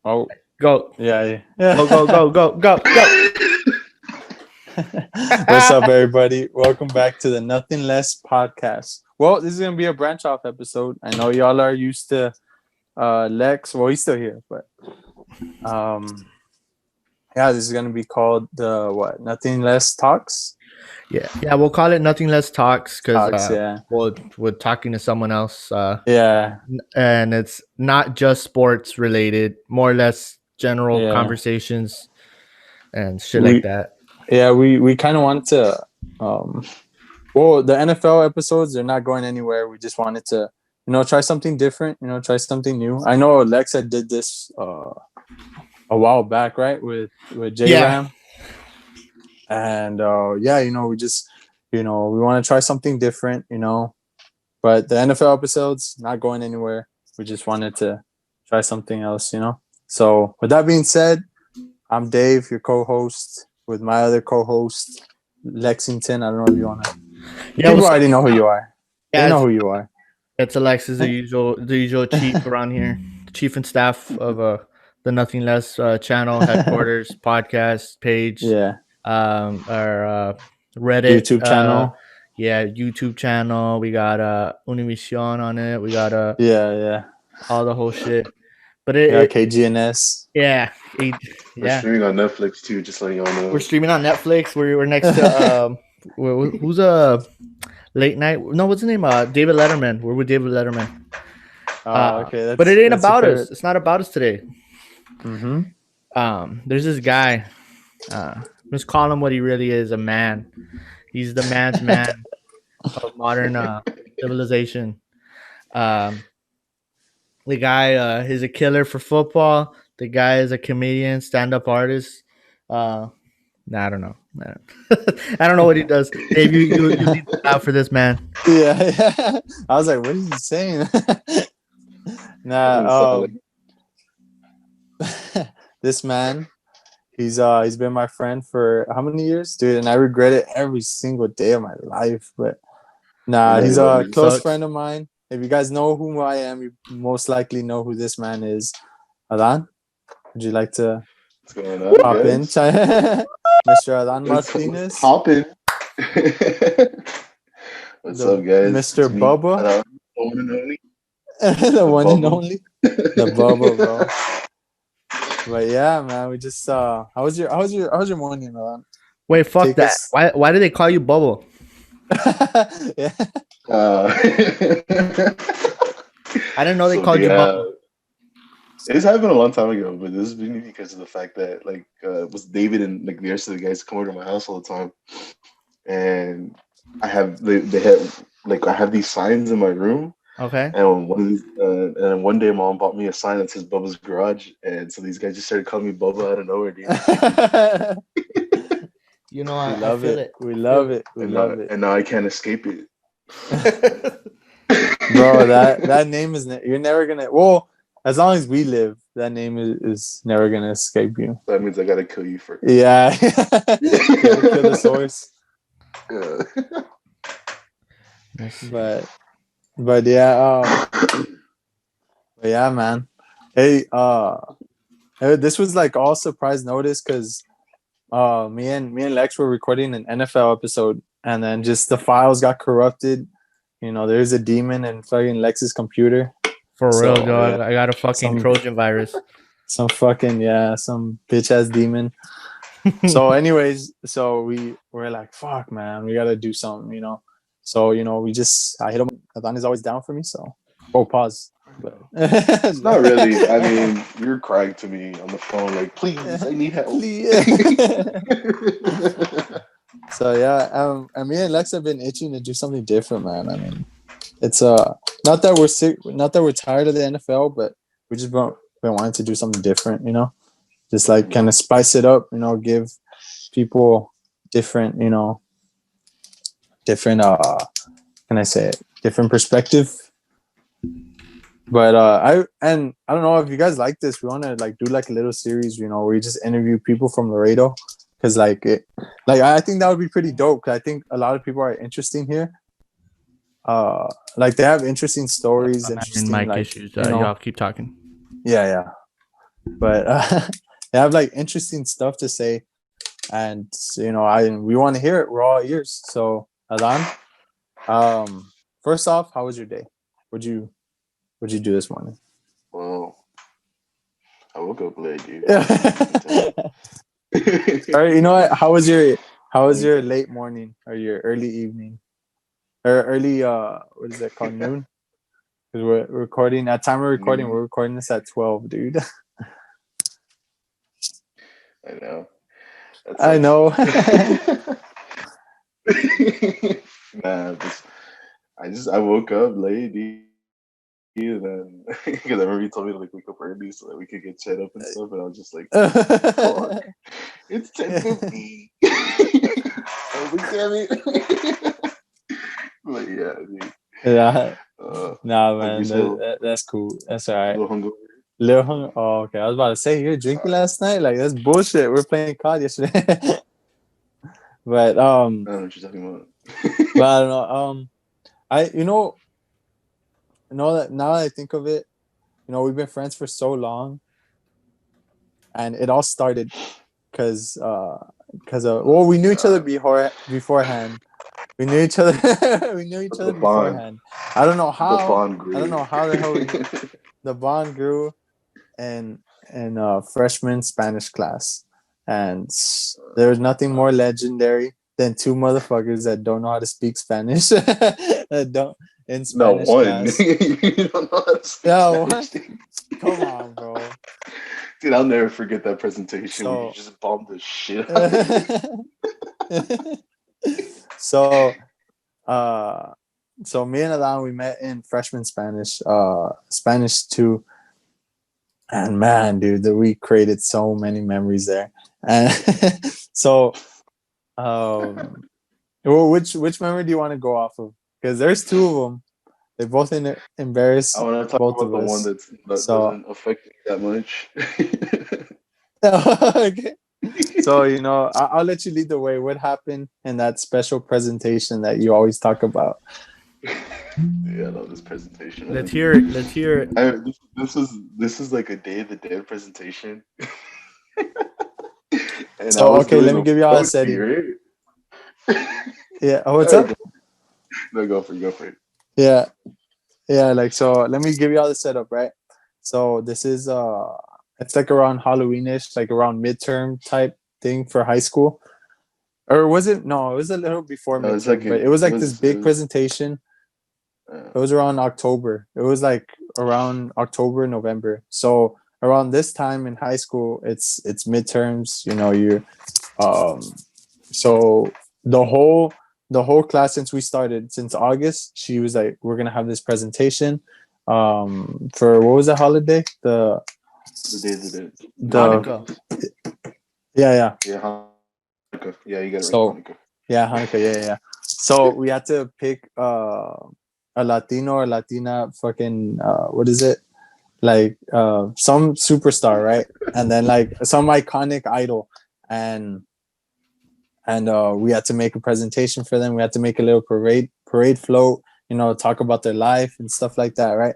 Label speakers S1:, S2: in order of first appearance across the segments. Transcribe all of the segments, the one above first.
S1: Oh,
S2: Go.
S1: yeah.
S2: Go.
S1: What's up, everybody? Welcome back to the Nothing Less podcast. Well, this is gonna be a branch off episode. I know y'all are used to Lex. Well, he's still here, but yeah, this is gonna be called the Nothing Less Talks.
S2: Yeah. We'll call it Nothing Less Talks because
S1: Yeah.
S2: we're talking to someone else.
S1: Yeah,
S2: And it's not just sports related, more or less general conversations and shit like that.
S1: Yeah, we kind of wanted to. Well, the NFL episodes, they're not going anywhere. We just wanted to, try something different. Try something new. I know Alexa did this a while back, right? With J-Ram. And we just, we want to try something different, but the NFL episodes not going anywhere. We just wanted to try something else, So with that being said, I'm Dave, your co-host, with my other co-host, Lexington. I don't know if you want to. People already know who you are. They know who you are.
S2: It's Alexis, the usual chief around here, chief and staff of the Nothing Less channel, headquarters, podcast page.
S1: Yeah.
S2: Our Reddit
S1: YouTube channel.
S2: YouTube channel. We got Univision on it. We got all the whole shit. But
S1: KGNS.
S2: Yeah.
S3: We're streaming on Netflix too, just letting y'all know.
S2: We're streaming on Netflix. We're next to who's a late night? No, what's the name? David Letterman. We're with David Letterman.
S1: Okay.
S2: But it ain't about us. It's not about us today.
S1: Mm-hmm.
S2: There's this guy. Let's call him what he really is, a man. He's the man's man of modern civilization. The guy is a killer for football. The guy is a comedian, stand-up artist. I don't know. I don't know what he does. Dave, you need to out for this man.
S1: Yeah. I was like, what is he saying? This man, he's been my friend for how many years, dude? And I regret it every single day of my life. But he's a close friend of mine. If you guys know who I am, you most likely know who this man is. Adan, would you like to hop in? Mr. Adan Martinez.
S3: Hop in. What's up, guys?
S1: Mr. Bubba.
S3: The one and only.
S1: The one and only. The Bubba, bro. But yeah, man, we just how was your morning, man?
S2: Wait, fuck that. Why do they call you Bubble?
S1: Yeah.
S2: I didn't know they called you Bubble.
S3: This happened a long time ago, but this is because of the fact that it was David and the rest of the guys come over to my house all the time, and I have I have these signs in my room.
S2: Okay.
S3: And one day, Mom bought me a sign that says Bubba's Garage, and so these guys just started calling me Bubba out of nowhere, dude.
S2: I love it.
S1: We love it.
S3: And now I can't escape it.
S1: Bro, that name is you're never gonna. Well, as long as we live, that name is never gonna escape you.
S3: That means I gotta kill you first.
S1: Yeah. Kill the source.
S3: Yeah.
S1: But yeah, man. Hey, this was like all surprise notice because me and Lex were recording an NFL episode, and then just the files got corrupted. There's a demon in fucking Lex's computer.
S2: For real, dog. I got a fucking Trojan virus.
S1: Some bitch ass demon. So anyways, we're like, fuck, man, we gotta do something, So, I hit him. Adan is always down for me, so. Oh, pause. But
S3: not really. I mean, you're crying to me on the phone, like, please, I need help.
S1: So, yeah, and me and Lex have been itching to do something different, man. I mean, it's not that we're sick, not that we're tired of the NFL, but we just been wanting to do something different, Just like kind of spice it up, give people different, different can I say it? Different perspective. But I don't know if you guys like this. We want to do a little series, where we just interview people from Laredo, because I think that would be pretty dope. Cause I think a lot of people are interesting here. They have interesting stories. Interesting
S2: mic issues. Y'all keep talking.
S1: Yeah. but they have like interesting stuff to say, and we want to hear it. We're all ears. So Adan, first off, how was your day? What'd you do this morning?
S3: Well, I woke up late, dude.
S1: All right, you know what? How was your late morning or your early evening or early what is it called, noon? Because we're recording at time of recording. We're recording this at 12, dude.
S3: I know.
S1: I know.
S3: Nah, I woke up late, dude, and then because I remember you told me to like wake up early so that we could get chat up and stuff, and I was just like, fuck, it's 10:50. I was like, damn it. But yeah, dude.
S1: Yeah. Nah, man, that's cool. That's all right. Little hungover. Oh, okay. I was about to say, you were drinking last night? Like, that's bullshit. We were playing COD yesterday. But
S3: I don't know what you're talking about.
S1: But I don't know. That now that I think of it, we've been friends for so long, and it all started because we knew each other beforehand. We knew each other. We knew each other beforehand. I don't know how.
S3: The bond grew.
S1: I don't know how the hell the bond grew, in freshman Spanish class, and there was nothing more legendary than two motherfuckers that don't know how to speak Spanish. That don't in Spanish class.
S3: You don't know how to speak Spanish.
S1: Come on, bro.
S3: Dude, I'll never forget that presentation where you just bombed the shit out of
S1: So me and Adan, we met in freshman Spanish, Spanish 2. And man, dude, we created so many memories there. And so, which memory do you want to go off of? Because there's two of them. They both embarrass
S3: I want to talk
S1: both
S3: about
S1: of
S3: the
S1: us.
S3: one that doesn't affect me that much.
S1: Okay. So, I'll let you lead the way. What happened in that special presentation that you always talk about?
S3: Yeah, I love this presentation.
S2: Let's hear it.
S3: This is like a Day of the Dead presentation. And
S1: so, okay, let me give you all a setting.
S3: Right?
S1: Yeah. Oh, what's up?
S3: No, go for it.
S1: Yeah. So let me give you all the setup, right? So this is it's like around Halloweenish, like around midterm type thing for high school. Or was it? No, it was a little before midterm, but it was like this big presentation. It was around October. It was like around October, November. So around this time in high school, it's midterms. So the whole class since August, she was like, we're gonna have this presentation for what was the holiday? The
S3: Day of the Dead.
S2: Hanukkah.
S1: Yeah,
S3: Hanukkah. Yeah, you got it.
S1: So,
S3: right, Hanukkah.
S1: Yeah, Hanukkah. Yeah. So we had to pick a Latino or Latina fucking what is it? Like some superstar, right? And then like some iconic idol, and we had to make a presentation for them. We had to make a little parade float, talk about their life and stuff like that, right?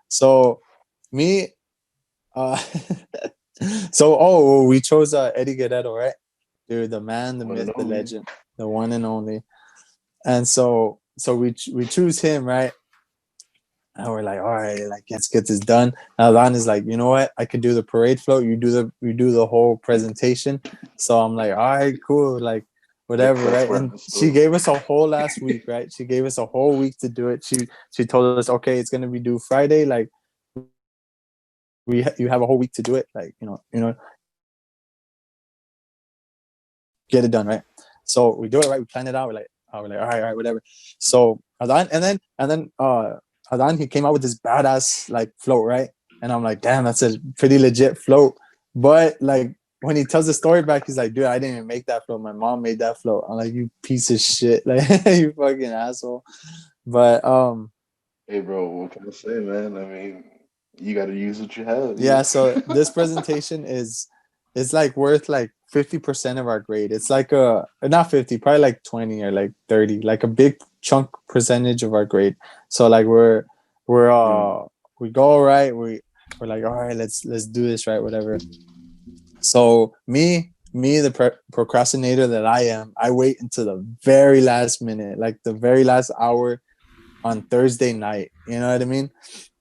S1: So me, we chose Eddie Guerrero, right? Dude, the man, the myth, the legend, the one and only. And so we choose him, right? And we're like, all right, like let's get this done. And Adan is like, you know what? I could do the parade float. You do the whole presentation. So I'm like, all right, cool, like whatever, right? And she gave us a whole last week, right? She gave us a whole week to do it. She told us, okay, it's gonna be due Friday. Like you have a whole week to do it. Like get it done, right? So we do it, right? We plan it out. We're like, all right, whatever. So Adan, and then Adan, he came out with this badass like float, right? And I'm like, damn, that's a pretty legit float. But like when he tells the story back, he's like, dude, I didn't even make that float. My mom made that float. I'm like, you piece of shit, like you fucking asshole. But
S3: hey, bro, what can I say, man? I mean, you got to use what you have.
S1: Yeah. So this presentation is like worth like 50% of our grade. It's like not 50, probably like 20 or like 30, like a big chunk percentage of our grade. So like we go, right, we're like, all right, let's do this, right? Whatever. So me, the procrastinator that I am, I wait until the very last minute, like the very last hour on Thursday night. You know what I mean?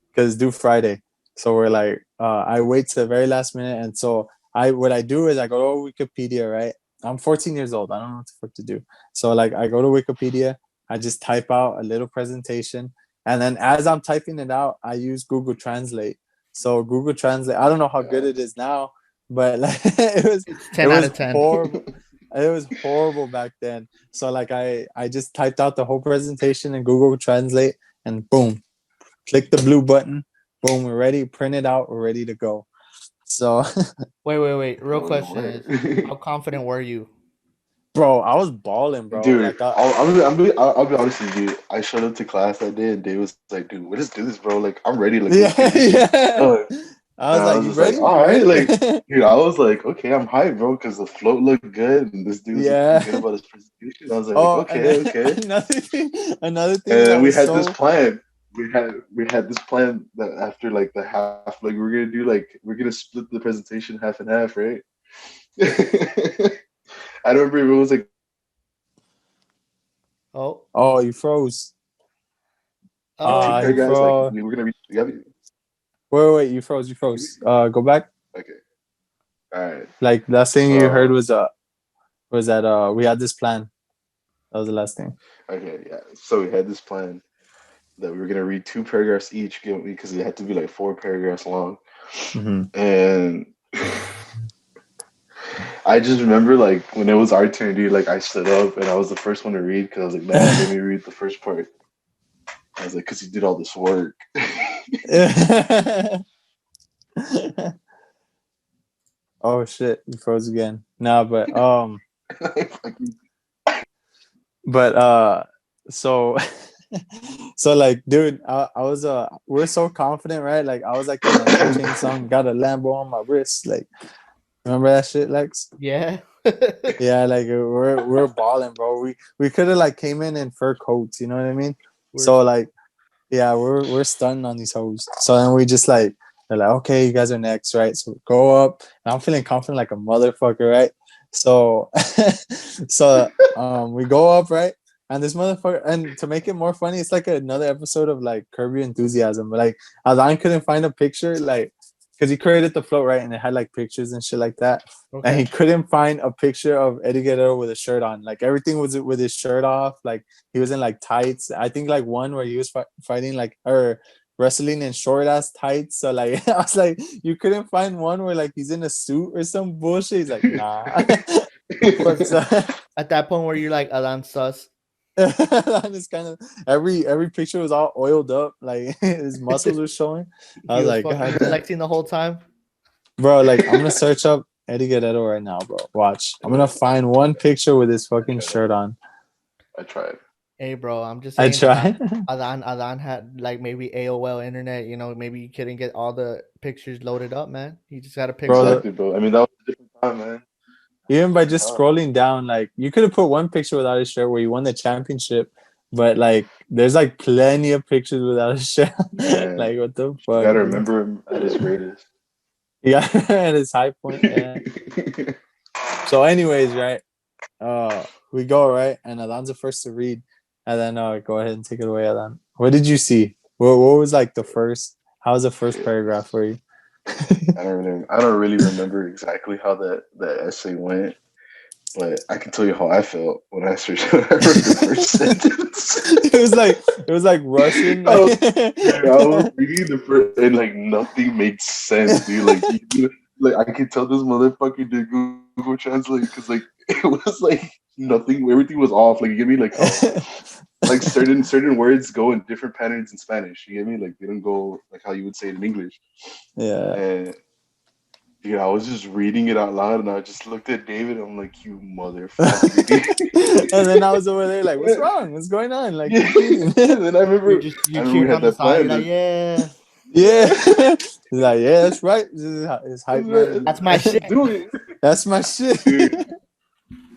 S1: Because due Friday. So we're like, I wait to the very last minute, and so what I do is I go to Wikipedia, right? I'm 14 years old. I don't know what the fuck to do. So like I go to Wikipedia, I just type out a little presentation, and then as I'm typing it out, I use Google Translate. So Google Translate, I don't know how good it is now, but like
S2: It's 10
S1: it
S2: out
S1: was
S2: of 10.
S1: horrible. It was horrible back then. So like I just typed out the whole presentation in Google Translate, and boom, click the blue button. Boom, we're ready. Print it out. We're ready to go. So,
S2: Wait. Real question is, how confident were you?
S1: bro, I was balling, bro.
S3: Dude,
S1: Like,
S3: I'll be honest with you. I showed up to class that day, and Dave was like, "Dude, let's do this, bro. Like, I'm ready. Like, let's get this shit done."
S1: I was
S3: And I
S1: like,
S3: was
S1: you
S3: just
S1: ready?
S3: like, "All
S1: You
S3: right."
S1: ready?
S3: Like, dude, I was like, "Okay, I'm hyped, bro," because the float looked good, and this dude was looking good about his presentation. I was like,
S1: Oh, and
S3: "Okay,
S1: then
S3: okay."
S1: another thing
S3: And
S1: that
S3: then we
S1: was
S3: had this
S1: so
S3: plan. We had this plan that after like the half, like we're gonna split the presentation half and half, right? I don't remember if it was like
S1: Oh, you froze.
S3: two
S1: He
S3: paragraphs. Like
S1: froze.
S3: we were gonna read together.
S1: Wait, you froze. Go back.
S3: Okay, all right.
S1: Like last thing you heard
S3: So
S1: was that we had this plan. That was the last thing.
S3: okay, yeah. So we had this plan that we were gonna read two paragraphs each, because it had to be like 4 paragraphs long, and I just remember like when it was our turn, dude. Like I stood up and I was the first one to read because I was like, "Man, let me read the first part." I was like, "Cause you did all this work."
S1: Oh shit, you froze again. No, but so so like dude, I was we're so confident, right? Like I was like in a 2 Chainz song, got a Lambo on my wrist. Like remember that shit, Lex?
S2: Yeah.
S1: Yeah, like we're balling, bro. We could have like came in fur coats, you know what I mean? So like yeah, we're stunned on these hoes. So then we just like they're like, okay, you guys are next, right? So go up, and I'm feeling confident like a motherfucker, right? So we go up, right? And this motherfucker, and to make it more funny, it's like another episode of like Curb Your Enthusiasm. But like Adan couldn't find a picture, like because he created the float, right? And it had like pictures and shit like that. Okay. And he couldn't find a picture of Eddie Guerrero with a shirt on. Like everything was with his shirt off. Like he was in like tights. I think like one where he was fighting like or wrestling in short ass tights. So like I was like, you couldn't find one where like he's in a suit or some bullshit. He's like, nah.
S2: At that point where you're like Alan sus.
S1: It's kind of every picture was all oiled up, like his muscles were showing. I was like, God,
S2: flexing the whole time,
S1: bro. Like I'm gonna search up Eddie Guerrero right now, bro. Watch, I'm gonna find one picture with his fucking shirt on.
S3: I tried.
S2: Hey, bro, I'm just saying.
S1: I tried.
S2: Adan had like maybe AOL internet. You know, maybe he couldn't get all the pictures loaded up, man. He just got a picture.
S3: Exactly, bro. I mean, that was a different time, man.
S1: Even by just scrolling down, like you could have put one picture without his shirt where he won the championship, but like there's like plenty of pictures without his shirt. Like what the fuck?
S3: You gotta remember him at his greatest.
S1: Yeah, at his high point. Yeah. So, anyways, right? We go right, and Adan's the first to read, and then go ahead and take it away, Adan. What did you see? What was like the first? How was the first paragraph for you?
S3: I don't really remember exactly how that essay went, but I can tell you how I felt when I read the first sentence.
S1: It was like Russian.
S3: I was reading the first, and like nothing made sense, dude. Like I could tell this motherfucker did Google Translate because like it was like nothing. Everything was off. Like you get me, like certain words go in different patterns in Spanish. You get me? Like they don't go like how you would say it in English.
S1: Yeah.
S3: And dude, I was just reading it out loud, and I just looked at David. I'm like, "You motherfucker!"
S1: And then I was over there, like, "What's wrong? What's going on?" Like,
S3: and then I remember
S2: you cheered on the side, like, yeah.
S1: He's like, yeah, that's right. It's hype, man.
S2: That's my shit.
S1: That's my shit.
S3: Dude.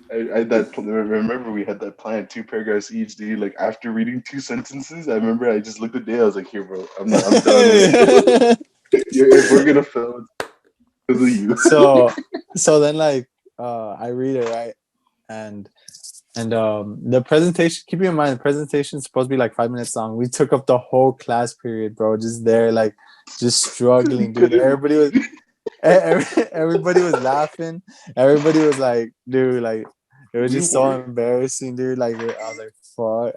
S3: I remember we had that plan, 2 paragraphs each, dude. Like after reading 2 sentences, I remember I just looked at Dale. I was like, "Here, bro, I'm done." If we're gonna fail, it's because of you.
S1: So then like I read it, right, and the presentation. Keep in mind, the presentation is supposed to be like 5 minutes long. We took up the whole class period, bro. Just there, like, just struggling, dude. Everybody was laughing. Everybody was like, dude, like, it was
S3: We
S1: just so
S3: were.
S1: embarrassing, dude. Like, I was like, fuck.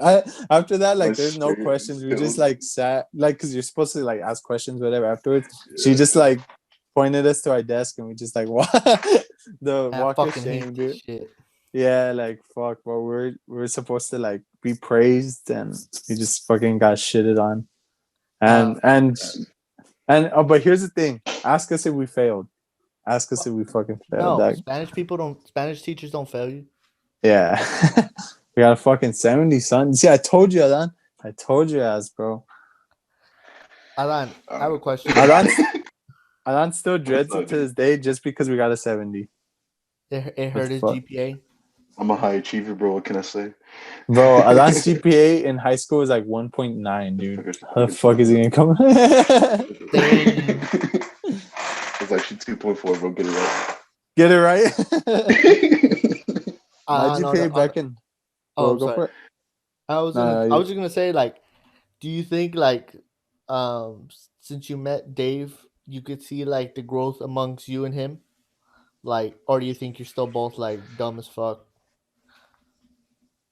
S1: After that,
S3: My
S1: like, there's no
S3: spirit was
S1: questions. We just
S3: killed.
S1: like sat, like, because you're supposed to like ask questions, whatever. Afterwards, she just like pointed us to our desk, and we just like, what? The
S2: I
S1: walk of
S2: fucking hate
S1: shame,
S2: this
S1: dude.
S2: shit.
S1: Yeah, like, fuck, bro. We're supposed to like be praised, and we just fucking got shitted on. And but here's the thing: ask us if we failed. Ask us if we fucking failed.
S2: No,
S1: That
S2: Spanish teachers don't fail you.
S1: yeah, we got a fucking 70, son. See, I told you, Adan. I told you, as bro.
S2: Alan, I have a question.
S1: Adan still dreads it to this day just because we got a 70.
S2: It hurt his
S1: fuck?
S2: GPA.
S3: I'm a high achiever, bro. What can I say?
S1: Bro, Adan's GPA in high school was like 1.9, dude. How the fuck is he gonna come?
S2: Dang.
S3: It's actually 2.4, bro. Get it right.
S1: Get it right. My
S2: No,
S1: GPA back in.
S2: Oh,
S1: Go
S2: sorry.
S1: for it.
S2: I was just gonna say, like, do you think, like, since you met Dave, you could see like the growth amongst you and him, like, or do you think you're still both like dumb as fuck?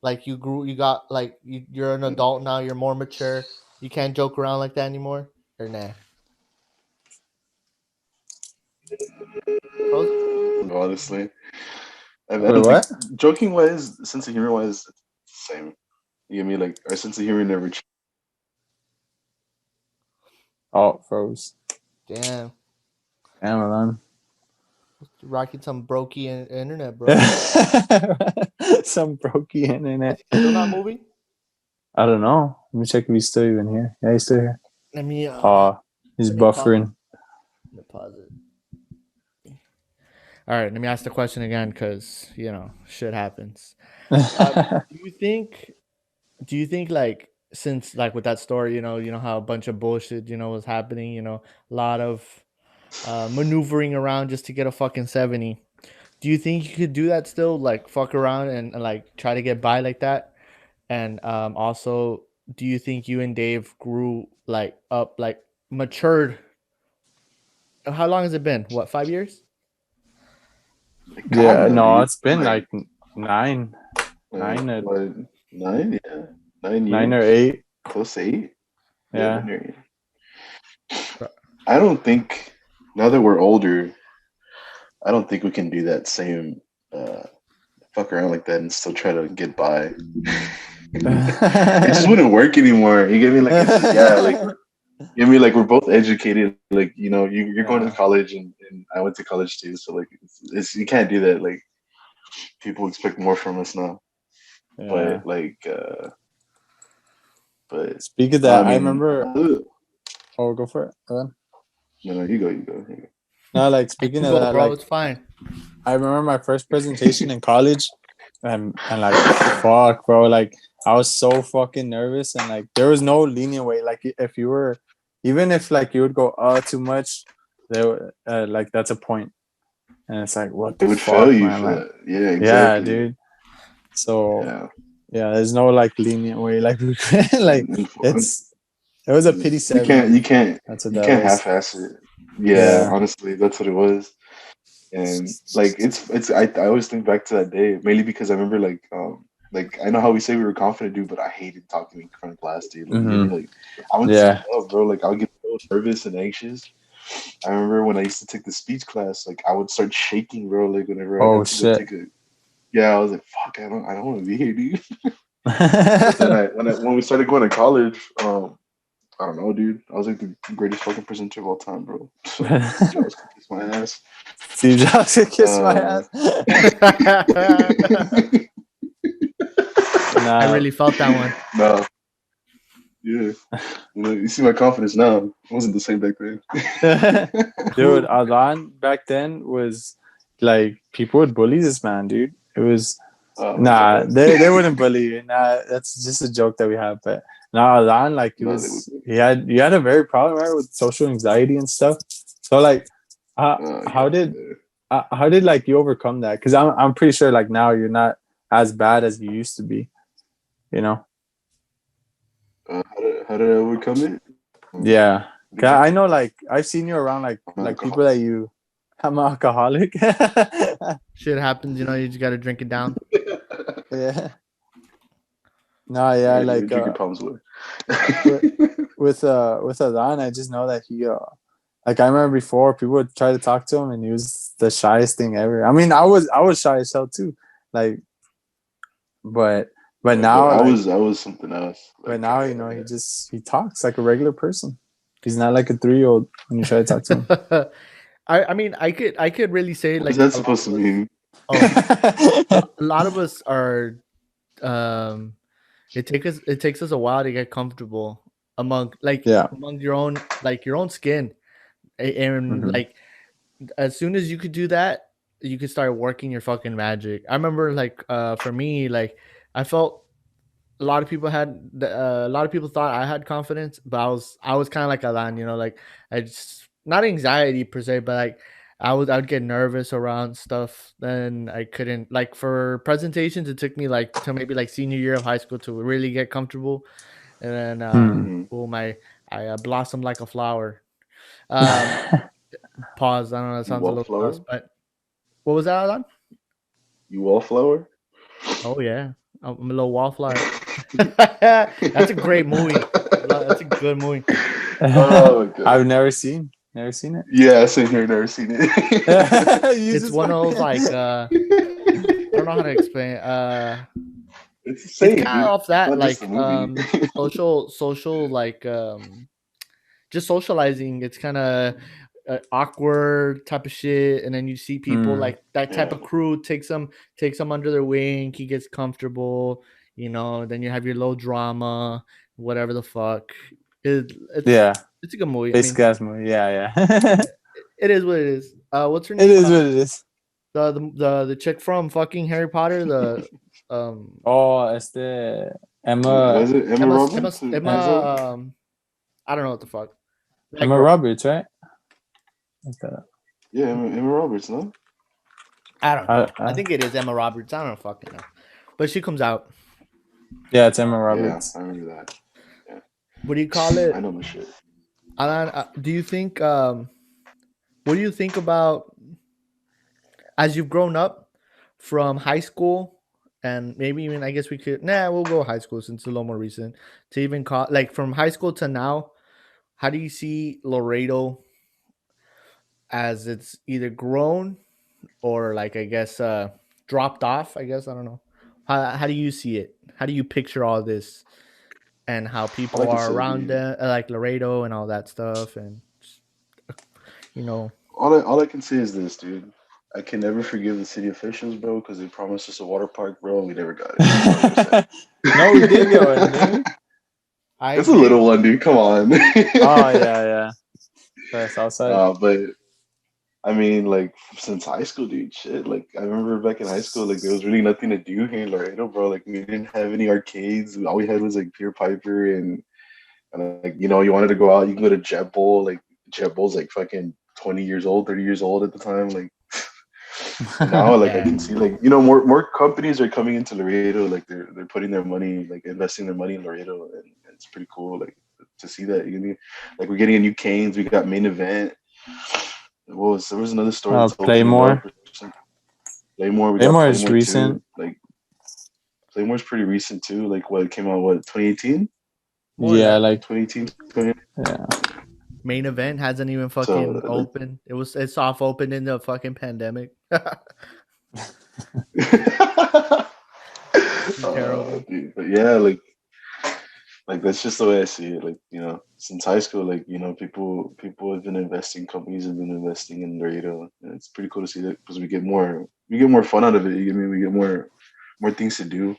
S2: Like, you got like you're an adult now, you're more mature, you can't joke around like that anymore, or nah?
S3: Honestly, I
S1: Wait,
S3: don't
S1: what?
S3: think joking wise, sense of humor wise, it's the same. You get me? Like our sense of humor never changed.
S1: Oh, froze.
S2: Damn,
S1: Adan.
S2: rocking some brokey internet, bro.
S1: Some brokey internet.
S2: Still not moving?
S1: I don't know. Let me check if he's still even here. Yeah, he's still here.
S2: Let me
S1: Oh, he's buffering.
S2: pause it. All right, let me ask the question again, because shit happens. Do you think like, since like with that story, you know how a bunch of bullshit was happening, a lot of maneuvering around just to get a fucking 70. Do you think you could do that still, like fuck around and like try to get by like that? And also, do you think you and Dave grew like up, like matured? How long has it been? What, 5 years?
S1: Yeah, no,
S3: dude.
S1: it's been like 9,
S3: Like,
S1: 9,
S3: what, 9? Yeah, 9
S1: 9 or
S3: years.
S1: 8.
S3: Close to 8.
S1: Yeah.
S3: 9 or 8. I don't think, now that we're older, I don't think we can do that same fuck around like that and still try to get by. It just wouldn't work anymore. You get me? Like, like, you get me? Like, we're both educated. Like, you're going to college, and I went to college too. So like, it's you can't do that. Like, people expect more from us now.
S1: Yeah.
S3: But like, but
S1: speak of that,
S3: I
S1: remember. Oh, go for it.
S3: No, you go.
S1: No, like, speaking of that,
S2: bro,
S1: like,
S2: it's fine.
S1: I remember my first presentation in college, and like, fuck, bro, like, I was so fucking nervous, and like, there was no lenient way. Like, if you were, even if like you would go too much, there like, that's a point, and it's like, what
S3: They
S1: the
S3: would
S1: fuck,
S3: fail you
S1: man?
S3: for
S1: Like,
S3: that. Yeah,
S1: yeah,
S3: exactly.
S1: dude. So yeah, there's no like lenient way. Like, we like, it was a pity 70.
S3: You can't.
S1: That's what
S3: You
S1: that
S3: can't
S1: was.
S3: half-ass it. Yeah, honestly, that's what it was. And like, it's. I always think back to that day, mainly because I remember like I know how we say we were confident, dude, but I hated talking in front of class, dude. Like, you get me? Like, I would say, bro, like, I would get so nervous and anxious. I remember when I used to take the speech class, like, I would start shaking, bro. Like, whenever I got to go take a. Yeah, I was like, fuck, I don't want to be here, dude. But then when we started going to college, I don't know, dude. I was like the greatest fucking presenter of all time, bro. So, Steve Jobs could kiss my ass.
S1: Steve Jobs could kiss my ass.
S2: Nah. I really felt that one.
S3: No. Yeah. You see my confidence now. It wasn't the same back then.
S1: Dude, Adan back then was like, people would bully this man, dude. It was Nah, they wouldn't bully you. Nah, that's just a joke that we have. But nah, Alan, like you had a very problem, right, with social anxiety and stuff. So like, how did like you overcome that? Because I'm pretty sure like now you're not as bad as you used to be. You know?
S3: How did I overcome it?
S1: Yeah. 'Cause I know like I've seen you around like people that you. I'm an alcoholic.
S2: Shit happens, you know. You just gotta drink it down.
S1: Yeah. No, yeah, like
S3: drink your problems away.
S1: with Adan, I just know that he like I remember before people would try to talk to him and he was the shyest thing ever. I mean, I was shy as hell too. Like but now
S3: I
S1: like,
S3: was something else.
S1: But now, you know, he talks like a regular person. He's not like a 3-year-old when you try to talk to him.
S2: I mean, I could really say like
S3: what's that supposed to mean?
S2: A lot of us are it takes us a while to get comfortable among your own skin, and like as soon as you could do that, you could start working your fucking magic. I remember like for me, like I felt a lot of people thought I had confidence, but I was kind of like Alan, you know, like I just not anxiety per se, but like I would get nervous around stuff. Then I couldn't, like, for presentations. It took me like to maybe like senior year of high school to really get comfortable, and then I blossomed like a flower. Pause. I don't know. That sounds a little gross, but what was that, Alan?
S3: You wallflower?
S2: Oh yeah, I'm a little wallflower. That's a great movie. That's a good movie.
S3: Oh,
S1: I've never seen it.
S3: Yeah, same here. Never seen it.
S2: It's one of those like I don't know how to explain. It's kind of off that like social like just socializing. It's kind of awkward type of shit, and then you see people like that type of crew takes them under their wing. He gets comfortable, you know. Then you have your low drama, whatever the fuck. It's a good movie.
S1: Basic ass movie. Yeah.
S2: It is what it is. What's her name?
S1: It is what it is.
S2: The chick from fucking Harry Potter. The
S1: it's the Emma.
S3: Was it Emma Roberts?
S2: Emma. I don't know what the fuck.
S1: Emma Roberts, right?
S3: Yeah, Emma Roberts, no?
S2: I don't know. I think it is Emma Roberts. I don't fucking know. But she comes out.
S1: Yeah, it's Emma Roberts.
S3: Yeah, I remember that. Yeah.
S2: What do you call it?
S3: I know my shit.
S2: Alan, do you think what do you think about as you've grown up from high school, and maybe even, I guess we'll go high school since it's a little more recent, to even like from high school to now, how do you see Laredo as it's either grown or like, I guess, dropped off? I guess, I don't know. How do you see it? How do you picture all this and how people are around like Laredo and all that stuff? And, you know,
S3: all I can say is this, dude. I can never forgive the city officials, bro, because they promised us a water park, bro, and we never got it.
S1: No, we did get one, didn't we?
S3: It's a little one, dude. Come on.
S1: Oh yeah. That's outside.
S3: But I mean, like, since high school, dude, shit. Like, I remember back in high school, like, there was really nothing to do here in Laredo, bro. Like, we didn't have any arcades. All we had was like Pier Piper, and like, you know, you wanted to go out, you can go to Jet Bowl. Like, Jet Bowl's like fucking 20 years old, 30 years old at the time. Like, now, like, I can see, like, you know, more companies are coming into Laredo. Like, they're putting their money, like, investing their money in Laredo, and it's pretty cool, like, to see that. You know, like, we're getting a new Canes. We got Main Event. There was another store.
S1: Playmore.
S3: Playmore
S1: is recent.
S3: Too. Like, Playmore's pretty recent too. Like, what, it came out, 2018?
S1: Yeah, like
S3: 2018.
S2: Yeah. Main Event hasn't even fucking opened. It's soft open in the fucking pandemic. Terrible.
S3: Dude, but yeah, like that's just the way I see it. Like, you know, since high school, like, you know, people have been investing, companies have been investing in Laredo, and it's pretty cool to see that, because we get more fun out of it. You get me? We get more things to do.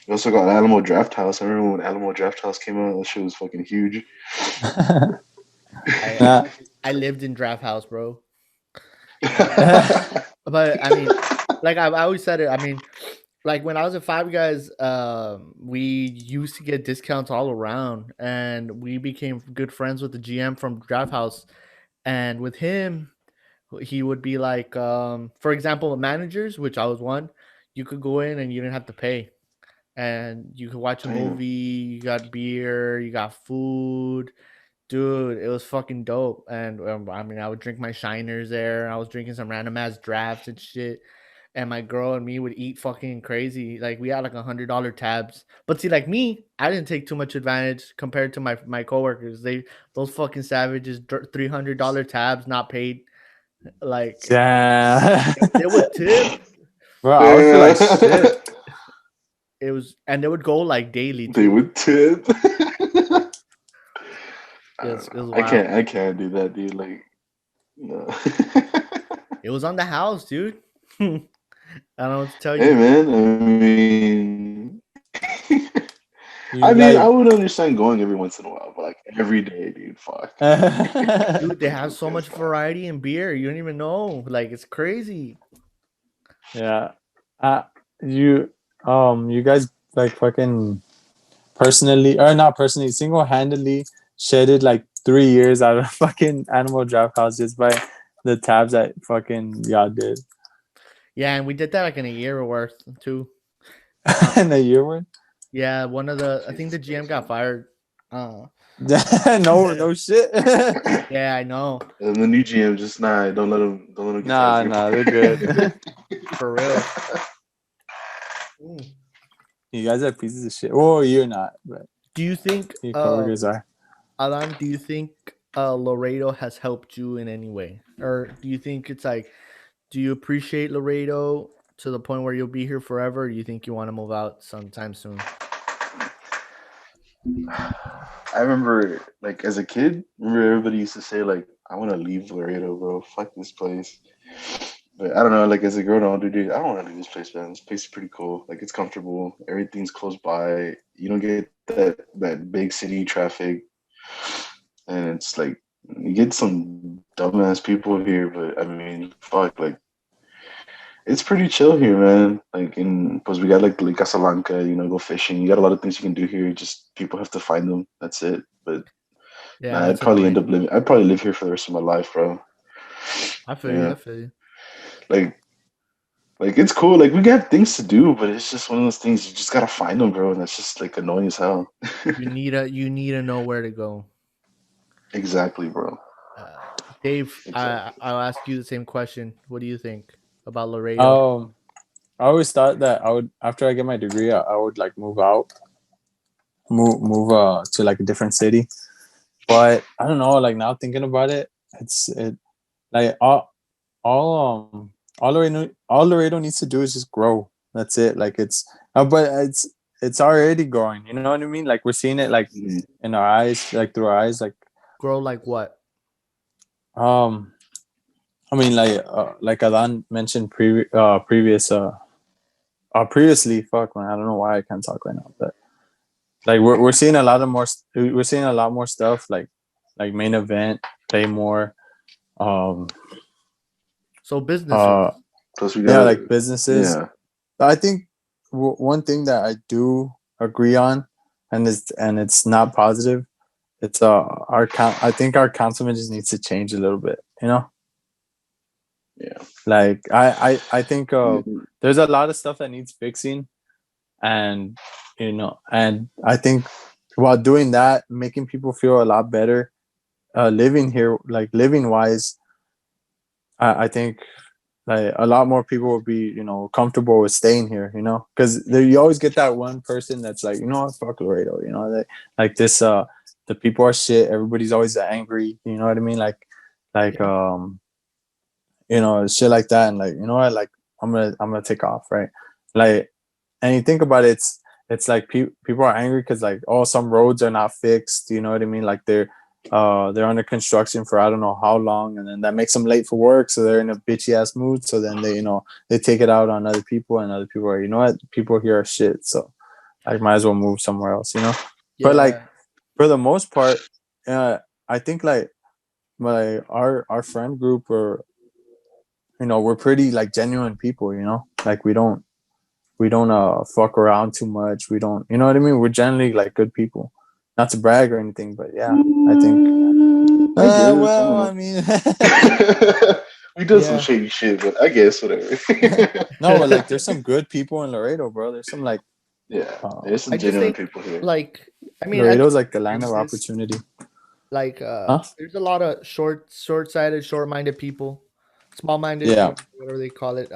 S3: We also got Alamo Draft House. I remember when Alamo Draft House came out, that shit was fucking huge.
S2: I lived in Draft House, bro. But I mean, like I always said it. I mean, like when I was at Five Guys, we used to get discounts all around, and we became good friends with the GM from Draft House. And with him, he would be like, for example, managers, which I was one, you could go in and you didn't have to pay, and you could watch a
S3: Damn.
S2: movie. You got beer, you got food. Dude, it was fucking dope. And I mean, I would drink my shiners there. I was drinking some random ass drafts and shit. And my girl and me would eat fucking crazy. Like we had like $100 tabs. But see, like me, I didn't take too much advantage compared to my coworkers. Those fucking savages, $300 tabs not paid. Like
S1: Yeah.
S2: they would tip.
S1: Bro, I would feel like shit.
S2: It was, and they would go like daily too.
S3: They would tip.
S2: It was
S3: I
S2: wild.
S3: can't do that, dude. Like, no.
S2: It was on the house, dude. I don't know what to tell
S3: Hey,
S2: you.
S3: man. I mean,
S1: You
S3: I
S1: like,
S3: would understand going every once in a while, but like every day, dude. Fuck.
S2: Dude, they have so much variety in beer. You don't even know. Like it's crazy.
S1: yeah. You you guys like fucking personally or not personally, single-handedly shedded like 3 years out of fucking Animal Draft House just by the tabs that fucking y'all did.
S2: Yeah, and we did that like in a year worth too.
S1: In a year worth?
S2: Yeah, I think the GM got fired.
S1: No, no shit.
S2: Yeah, I know.
S3: And the new GM just don't let him get
S1: Nah, they're good.
S2: For real.
S1: You guys are pieces of shit. Oh, you're not, but
S2: Do you think
S1: your coworkers are.
S2: Alan, do you think Laredo has helped you in any way? Or do you think it's like, do you appreciate Laredo to the point where you'll be here forever? Or do you think you want to move out sometime soon?
S3: I remember, like, as a kid, everybody used to say, like, I want to leave Laredo, bro. Fuck this place. But I don't know, like, as a grown older dude, I don't want to leave this place, man. This place is pretty cool. Like, it's comfortable. Everything's close by. You don't get that big city traffic. And it's like, you get some dumbass people here, but I mean, fuck, like, it's pretty chill here, man. Like, because we got like Casablanca, go fishing. You got a lot of things you can do here. Just people have to find them. That's it. But
S2: Yeah,
S3: nah,
S2: that's annoying.
S3: I'd probably live here for the rest of my life, bro.
S2: I feel you. I feel you.
S3: Like it's cool. Like we got things to do, but it's just one of those things you just gotta find them, bro. And that's just like annoying as hell.
S2: You need to know where to go.
S3: Exactly, bro.
S2: Dave,
S3: Exactly.
S2: I'll ask you the same question. What do you think about Laredo?
S1: I always thought that I would, after I get my degree, I would like move to like a different city. But I don't know, like now thinking about it, it like all Laredo needs to do is just grow. That's it. Like but it's already growing. You know what I mean? Like we're seeing it like in our eyes, like through our eyes, like
S2: Grow like what?
S1: I mean like Adan mentioned previously. Fuck man, I don't know why I can't talk right now, but like we're seeing a lot more stuff like main event, pay more.
S2: So businesses.
S3: Plus we got
S1: like businesses.
S3: Yeah.
S1: I think one thing that I do agree on, and it's not positive. It's I think our councilman just needs to change a little bit.
S3: Yeah.
S1: Like I think there's a lot of stuff that needs fixing, and and I think while doing that, making people feel a lot better, living here, like living wise, I think like a lot more people will be comfortable with staying here, because you always get that one person that's like, fuck Laredo, like this the people are shit, everybody's always angry, you know what I mean, like shit like that, and like, like I'm gonna take off, right? Like, and you think about it, it's like people are angry because like, oh, some roads are not fixed, you know what I mean, like they're under construction for I don't know how long, and then that makes them late for work, so they're in a bitchy ass mood, so then they take it out on other people, and other people are, what, people here are shit, so I might as well move somewhere else,
S2: Yeah.
S1: But like for the most part, I think like our friend group, or we're pretty like genuine people, like we don't we don't fuck around too much. We don't, you know what I mean? We're generally like good people. Not to brag or anything, but yeah, I think.
S3: I guess.
S1: Well,
S3: I
S1: I mean,
S3: we did some
S2: Yeah.
S3: shady shit, but I guess whatever.
S1: no, but like there's some good people in Laredo, bro. There's some like
S3: Yeah,
S1: uh,
S3: there's some
S2: I just
S3: genuine
S2: think
S3: people here.
S2: like I mean I
S1: Laredo's
S2: think
S1: like the
S2: I agree
S1: land of
S2: with this.
S1: opportunity.
S2: Like
S1: Huh?
S2: there's a lot of short-sighted, short-minded people, small-minded
S1: Yeah.
S2: people, whatever they call it.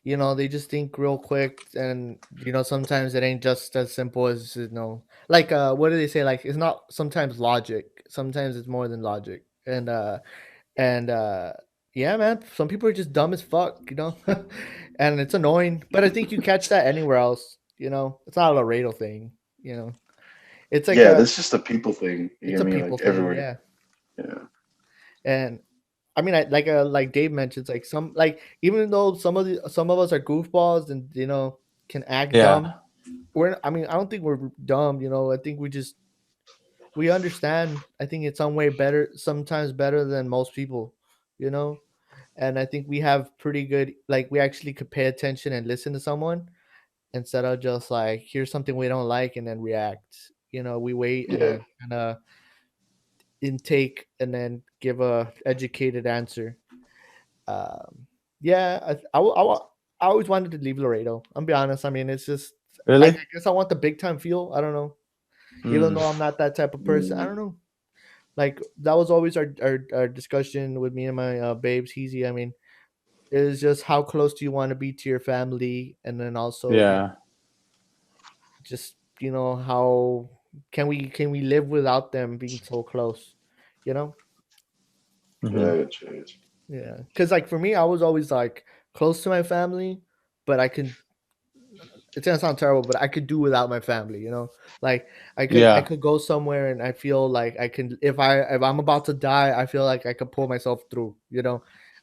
S2: You know, they just think real quick, and you know sometimes it ain't just as simple as like what do they say, like it's not sometimes logic, sometimes it's more than logic. And yeah, man, some people are just dumb as fuck, and it's annoying, but I think you catch that anywhere else. It's not a Laredo thing. It's like
S3: Yeah, that's just a people thing. You
S2: it's
S3: know
S2: a
S3: what I mean?
S2: people
S3: Like
S2: thing,
S3: everywhere.
S2: yeah.
S3: Yeah.
S2: And I mean, like Dave mentions, like some, like even though some of us are goofballs and can act dumb,
S1: Yeah.
S2: I mean, I don't think we're dumb. I think we understand. I think it's some way better, sometimes better than most people. You know, and I think we have pretty good, like we actually could pay attention and listen to someone instead of just like here's something we don't like and then react. We wait and
S3: Yeah.
S2: then kind of intake and then give a educated answer. Yeah, I always wanted to leave Laredo. I'm be honest. I mean, it's just like
S1: Really?
S2: I guess I want the big time feel. I don't know. Even
S1: Mm.
S2: though I'm not that type of person, I
S3: Mm,
S2: don't know. Like that was always our discussion with me and my babes. Heezy. I mean, it's just how close do you want to be to your family, and then also
S1: Yeah.
S2: just how can we live without them being so close, you know?
S1: Hmm.
S3: yeah, it is.
S2: Yeah, because like for me, I was always like close to my family, but I can. It's gonna sound terrible, but I could do without my family. Like I
S1: Yeah.
S2: could go somewhere and I feel like I can. If I'm about to die, I feel like I could pull myself through.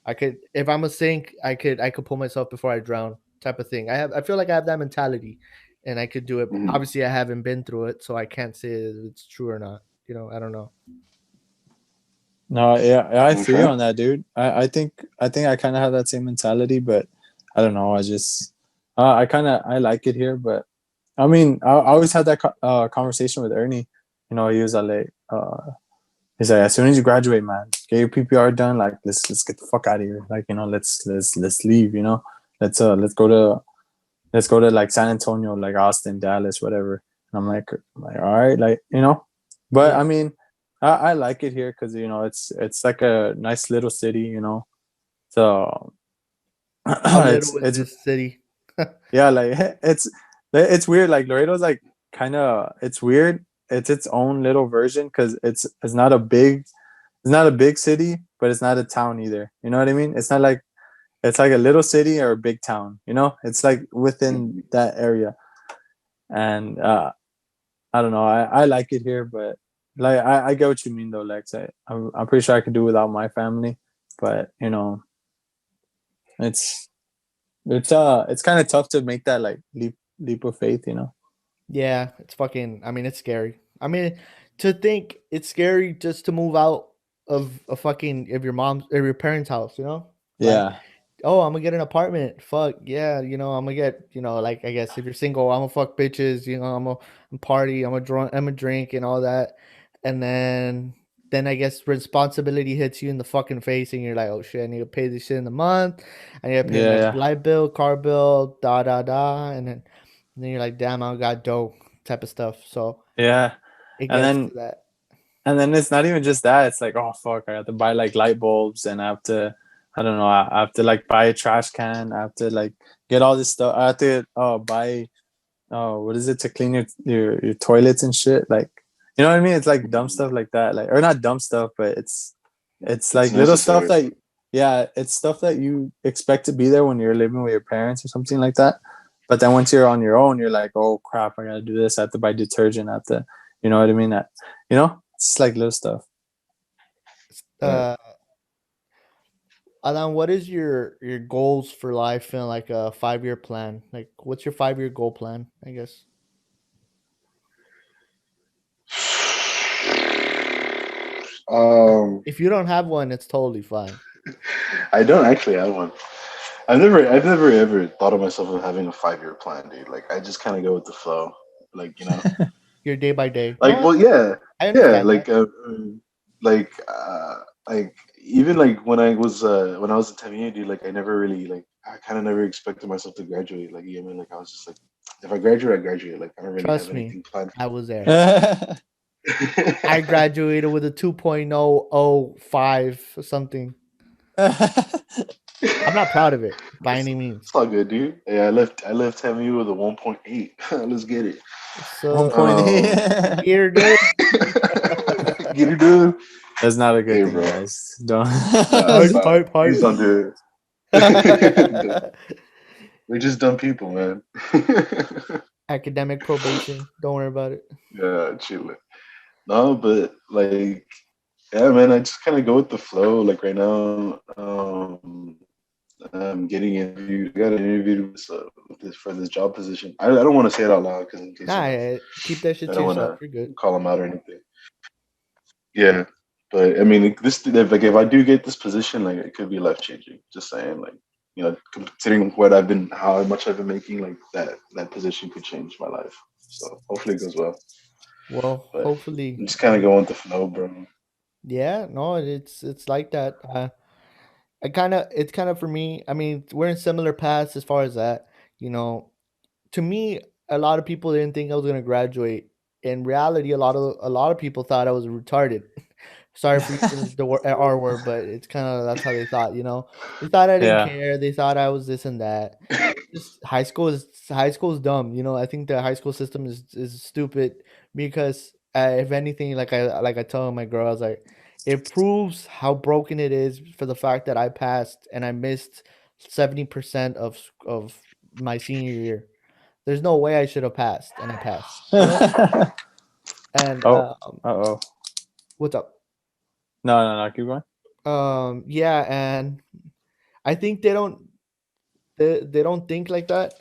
S2: I could if I'm a sink, I could pull myself before I drown, type of thing. I feel like I have that mentality, and I could do it.
S3: Mhm.
S2: Obviously, I haven't been through it, so I can't say if it's true or not. I don't know.
S1: No, yeah, I feel you
S3: Okay.
S1: on that, dude. I think I kind of have that same mentality, but I don't know. I just I like it here, but I mean, I always had that conversation with Ernie. He was like, he's like, as soon as you graduate, man, get your PPR done. Like, let's get the fuck out of here. Like, let's leave. Let's go to like San Antonio, like Austin, Dallas, whatever. And I'm like, all right, like but
S2: Yeah,
S1: I mean, I like it here because it's like a nice little city. So
S2: how little is
S1: it's
S2: this city?
S1: yeah, like it's weird. Like Laredo's like kind of it's weird. It's its own little version because it's not a big city, but it's not a town either. You know what I mean? It's like a little city or a big town. It's like within
S3: Mhm.
S1: that area. And I don't know. I like it here, but like I get what you mean though, Lex. I'm pretty sure I could do without my family, but it's it's kind of tough to make that like leap of faith.
S2: Yeah, it's fucking. I mean, it's scary. I mean, to think it's scary just to move out of a fucking of your mom's or your parents' house. Like,
S1: Yeah,
S2: oh, I'm gonna get an apartment. Fuck yeah, I'm gonna get. Like I guess if you're single, I'm gonna fuck bitches. I'm party. I'm a drink and all that, and then I guess responsibility hits you in the fucking face, and you're like, oh shit, I need to pay this shit in the month. I need to pay
S1: yeah,
S2: my
S1: yeah,
S2: light bill, car bill, da da da, and then you're like, damn, I got dough type of stuff. So
S1: yeah.
S2: it
S1: And
S2: gets to
S1: then
S2: that.
S1: and then it's not even just that. It's like, oh fuck, I have to buy like light bulbs, and I don't know, I have to like buy a trash can. I have to like get all this stuff. I have to buy what is it to clean your toilets and shit. Like, you know what I mean? It's like dumb stuff like that. Like, or not dumb stuff, but it's
S3: It's
S1: like little stuff
S3: necessary.
S1: that yeah, it's stuff that you expect to be there when you're living with your parents or something like that. But then once you're on your own, you're like, oh crap, I gotta do this. I have to buy detergent. I have to, you know what I mean? It's like little stuff. But
S2: Uh, Alan, what is your goals for life and like a 5 year plan? Like, what's your 5 year goal plan? I guess
S3: Um,
S2: if you don't have one, it's totally fine.
S3: I don't actually have one. I've never ever thought of myself as having a 5-year plan, dude. Like I just kind of go with the flow, like
S2: Your day by day.
S3: like
S2: No,
S3: well, yeah,
S2: I
S3: yeah,
S2: understand that.
S3: like like even like when I was in Tamiya, dude, like I never really like I kind of never expected myself to graduate. Like you know, what I mean, like I was just like, if I graduate, I graduate. Like I don't really have
S2: Trust me,
S3: anything planned.
S2: I was there. I graduated with a 2.005 or something. I'm not proud of it by any means.
S3: It's all good, dude. Yeah, I left Tamiya with a 1.8. Let's get it.
S2: So
S1: 1.8.
S2: here, dude.
S3: Get it, dude.
S1: That's not a good
S3: Hey,
S1: thing,
S3: bro.
S1: guys. Don't.
S3: Nah,
S2: Hype,
S3: stop.
S2: hype,
S3: Please
S2: hype.
S3: don't do it. We're just dumb people, man.
S2: Academic probation. Don't worry about it.
S3: Yeah, chill. No, but like, yeah, man, I just kind of go with the flow. Like right now, I'm getting interviewed. I got an interview for this job position. I don't want to say it out loud because in case
S2: Nah, keep that shit
S3: I
S2: to
S3: don't want
S2: yourself.
S3: to
S2: You're good.
S3: call them out or anything. Yeah, but I mean, this like if I do get this position, like it could be life changing. Just saying, like considering how much I've been making, like that position could change my life. So hopefully it goes well.
S2: Well,
S3: But
S2: hopefully.
S3: I'm just kind of going with the flow, bro.
S2: Yeah, no, it's like that. It's kind of for me. I mean, we're in similar paths as far as that. You know, to me, a lot of people didn't think I was gonna graduate. In reality, a lot of people thought I was retarded. Sorry for using the R word, but it's kind of that's how they thought. You know, they thought I didn't
S1: Yeah.
S2: care. They thought I was this and that. Just high school is dumb. You know, I think the high school system is stupid because if anything, like I told my girl, I was like, it proves how broken it is for the fact that I passed and I missed 70% of my senior year. There's no way I should have passed, and I passed. You know, and
S1: Oh. Uh-oh.
S2: what's up?
S1: No. Keep going.
S2: Yeah, and I think they don't think like that.